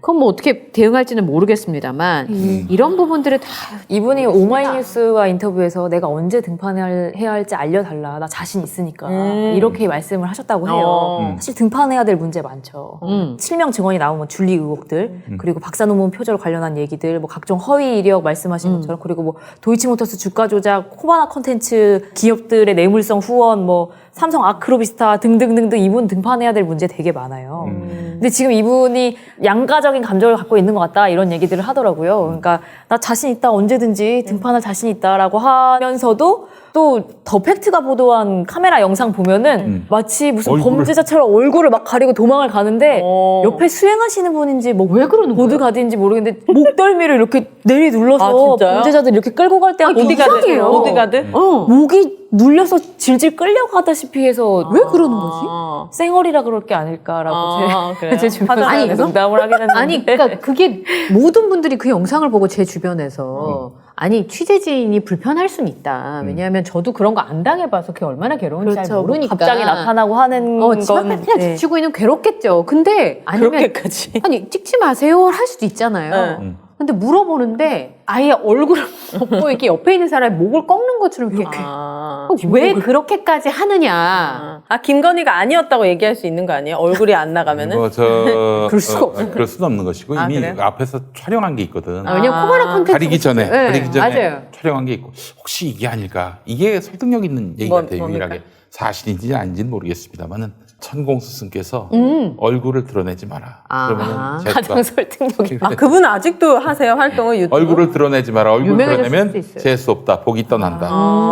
그건 뭐 어떻게 대응할지는 모르겠습니다만 이런 부분들을 다 이분이 오마이뉴스와 인터뷰에서 내가 언제 등판해야 할지 알려달라. 나 자신 있으니까. 이렇게 말씀을 하셨다고 해요. 사실 등판해야 될 문제 많죠. 실명 증언이 나오면 줄리 의혹들, 그리고 박사 논문 표절 관련한 얘기들, 뭐 각종 허위 이력 말씀하신 것처럼, 그리고 뭐 도이치모터스 주가 조작, 코바나 컨텐츠 기업들의 뇌물성 후원, 뭐 삼성 아크로비스타 등등등등 이분 등판해야 될 문제 되게 많아요. 근데 지금 이분이 양가적인 감정을 갖고 있는 것 같다 이런 얘기들을 하더라고요. 그러니까 나 자신 있다 언제든지 등판할 자신 있다라고 하면서도 또 더 팩트가 보도한 카메라 영상 보면은 마치 무슨 얼굴을- 범죄자처럼 얼굴을 막 가리고 도망을 가는데 옆에 수행하시는 분인지 뭐 왜 그러는 보드가드인지 모르겠는데 목덜미를 이렇게 내리눌러서 아, 진짜요? 범죄자들 이렇게 끌고 갈 때 이상해요. 보디가드? 목이 눌려서 질질 끌려가다시피 해서 왜 그러는 거지? 아. 쌩얼이라 그럴 게 아닐까라고 그래요? 제 주변에서 아니, 농담을 하긴 했는데 아니 그러니까 그게 모든 분들이 그 영상을 보고 제 주변에서 아니 취재진이 불편할 수는 있다. 왜냐하면 저도 그런 거 안 당해봐서 그게 얼마나 괴로운지 잘 그렇죠. 모르니까. 갑자기 나타나고 하는 집 앞에 건 그냥 지치고 있는 괴롭겠죠. 근데 아니면 그렇게까지. 아니 찍지 마세요 할 수도 있잖아요. 네. 근데 물어보는데 아예 얼굴을 벗고 이렇게 옆에 있는 사람이 목을 꺾는 것처럼 이렇게 왜 그렇게까지 하느냐. 김건희가 아니었다고 얘기할 수 있는 거 아니에요? 얼굴이 안 나가면은? 그럴 수가 없어요. 그럴 수는 없는 것이고 이미 그래요? 앞에서 촬영한 게 있거든. 왜냐면 코바나 컨텐츠 가리기 전에 맞아요. 촬영한 게 있고 혹시 이게 아닐까? 이게 설득력 있는 얘기 같아요. 유일하게 뭡니까? 사실인지 사실인지 아닌지는 모르겠습니다만은 천공수 스승께서 얼굴을 드러내지 마라. 그러면 가장 설득력이 그분 아직도 하세요? 활동을 유튜브? 얼굴을 드러내지 마라. 얼굴 유명해졌을 드러내면 수도 있어요. 재수 없다. 복이 떠난다.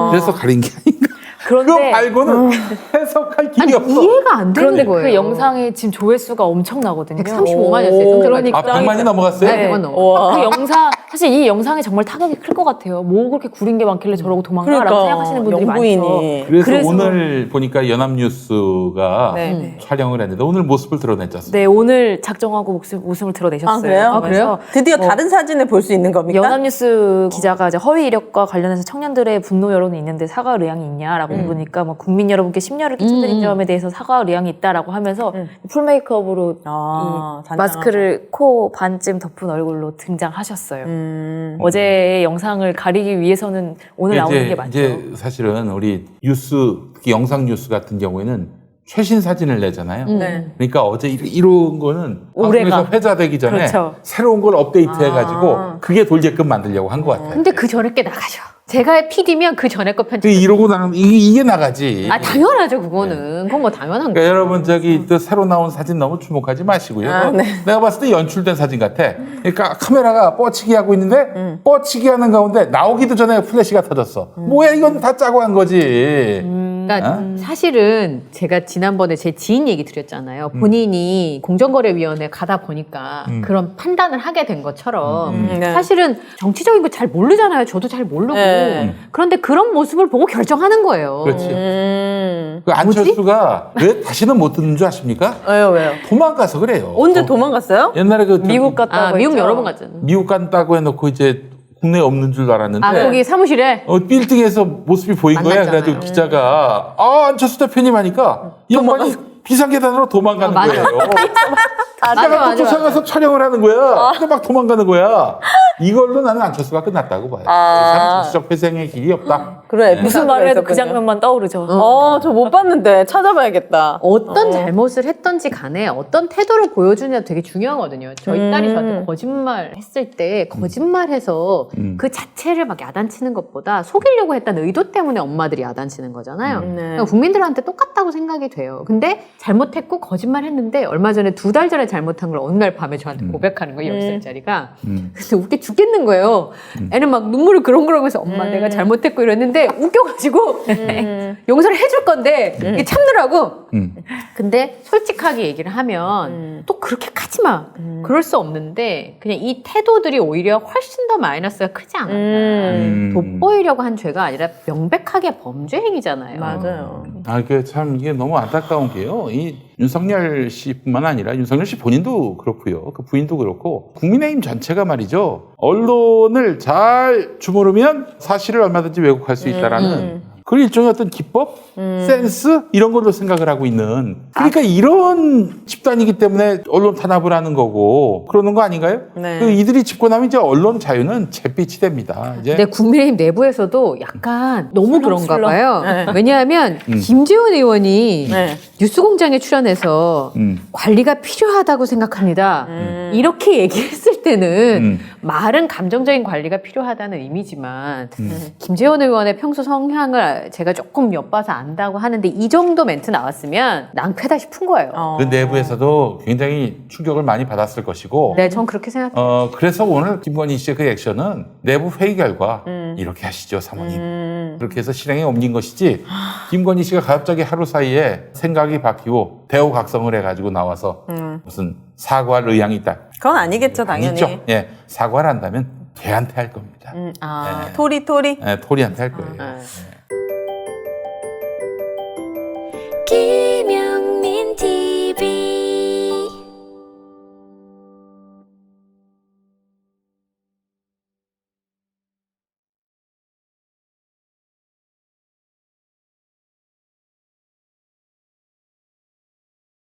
그래서 가린 게 아닌가? 그거 그런데 말고는 해석할 길이 아니 없어. 이해가 안 되는 그런데 거예요. 그 영상이 지금 조회수가 엄청나거든요. 135만이었어요. 그러니까 아, 100만이 넘어갔어요? 네, 100만 넘어. 그 영상 사실 이 영상이 정말 타격이 클 것 같아요. 뭐 그렇게 구린 게 많길래 저러고 도망가라고 생각하시는 분들이 많죠. 영부인이. 그래서 오늘 보니까 연합뉴스가 네. 촬영을 했는데 오늘 모습을 드러냈잖아요. 네, 오늘 작정하고 웃음을 드러내셨어요. 아, 그래요? 그래서 드디어 뭐 다른 사진을 볼 수 있는 겁니까? 연합뉴스 기자가 이제 허위 이력과 관련해서 청년들의 분노 여론이 있는데 사과 의향이 있냐라고 물으니까 뭐 국민 여러분께 심려를 끼쳐드린 점에 대해서 사과 의향이 있다라고 하면서 풀 메이크업으로 이 단장하고. 마스크를 코 반쯤 덮은 얼굴로 등장하셨어요. 어제의 영상을 가리기 위해서는 오늘 나오는 게 맞죠. 이제 사실은 우리 뉴스, 특히 영상 뉴스 같은 경우에는 최신 사진을 내잖아요. 네. 그러니까 어제 이런 거는 오래가. 방송에서 회자되기 전에 그렇죠. 새로운 걸 업데이트해가지고 그게 돌게끔 만들려고 한 것 같아요. 근데 그 전에 게 나가죠. 제가 PD면 그 전에 거 편집. 이러고 나면 이게 나가지. 아 당연하죠 그거는. 그건 뭐 당연한 거. 그러니까 여러분 또 새로 나온 사진 너무 주목하지 마시고요. 아, 네. 내가 봤을 때 연출된 사진 같아. 그러니까 카메라가 뻗치기 하고 있는데 뻗치기 하는 가운데 나오기도 전에 플래시가 터졌어. 뭐야 이건 다 짜고 한 거지. 그러니까 사실은 제가 지난번에 제 지인 얘기 드렸잖아요. 본인이 공정거래위원회 가다 보니까 그런 판단을 하게 된 것처럼 네. 사실은 정치적인 거 잘 모르잖아요. 저도 잘 모르고. 네. 그런데 그런 모습을 보고 결정하는 거예요. 그렇지. 그 안철수가 왜 다시는 못 듣는 줄 아십니까? 왜요? 도망가서 그래요. 언제 도망갔어요? 옛날에 미국 갔다고 미국 했죠. 여러 번 갔잖아요. 미국 간다고 해놓고 이제 국내에 없는 줄 알았는데 아 거기 사무실에 빌딩에서 모습이 보인 거야. 만났잖아요. 그래가지고 기자가 안철수 대표님 하니까 이 양반이 비상계단으로 도망가는 맞아. 거예요. 맞아, 또 쫓아가서 촬영을 하는 거야. 근데 막 도망가는 거야. 이걸로 나는 안철수가 끝났다고 봐요. 더 이상 정치적 회생의 길이 없다. 그래. 무슨 말을 해도 그 장면만 떠오르죠. 저 못 봤는데 찾아봐야겠다. 어떤 잘못을 했던지 간에 어떤 태도를 보여주느냐 되게 중요하거든요. 저희 딸이 저한테 거짓말 했을 때 거짓말해서 그 자체를 막 야단치는 것보다 속이려고 했다는 의도 때문에 엄마들이 야단치는 거잖아요. 그러니까 국민들한테 똑같다고 생각이 돼요. 근데 잘못했고 거짓말했는데 얼마 전에 2달 전에 잘못한 걸 어느 날 밤에 저한테 고백하는 거예요. 10살짜리가. 근데 웃겨 죽겠는 거예요. 애는 막 눈물을 그렁그렁해서 엄마 내가 잘못했고 이랬는데 웃겨가지고 용서를 해줄 건데 이게 참느라고. 근데 솔직하게 얘기를 하면 또 그렇게 하지 마. 그럴 수 없는데 그냥 이 태도들이 오히려 훨씬 더 마이너스가 크지 않았나. 돋보이려고 한 죄가 아니라 명백하게 범죄 행위잖아요. 맞아요. 이게 참 이게 너무 안타까운 게요. 이 윤석열 씨뿐만 아니라 윤석열 씨 본인도 그렇고요. 그 부인도 그렇고 국민의힘 전체가 말이죠. 언론을 잘 주무르면 사실을 얼마든지 왜곡할 수 있다라는 그 일종의 어떤 기법, 센스 이런 걸로 생각을 하고 있는. 그러니까 이런 집단이기 때문에 언론 탄압을 하는 거고 그러는 거 아닌가요? 네. 그 이들이 집권하면 이제 언론 자유는 잿빛이 됩니다. 이제 근데 국민의힘 내부에서도 약간 너무 그런가 봐요. 네. 왜냐하면 김재원 의원이 네. 뉴스공장에 출연해서 관리가 필요하다고 생각합니다. 이렇게 얘기했을 때는 말은 감정적인 관리가 필요하다는 의미지만 김재원 의원의 평소 성향을 제가 조금 엿봐서 안다고 하는데 이 정도 멘트 나왔으면 낭패다 싶은 거예요. 그 내부에서도 굉장히 충격을 많이 받았을 것이고 네, 전 그렇게 생각해요. 그래서 오늘 김건희 씨의 그 액션은 내부 회의 결과 이렇게 하시죠, 사모님. 그렇게 해서 실행에 옮긴 것이지 김건희 씨가 갑자기 하루 사이에 생각이 바뀌고 대우각성을 해가지고 나와서 무슨 사과할 의향이 있다. 그건 아니겠죠, 당연히. 아니죠. 예, 사과를 한다면 걔한테 할 겁니다. 토리. 예, 토리한테 할 거예요.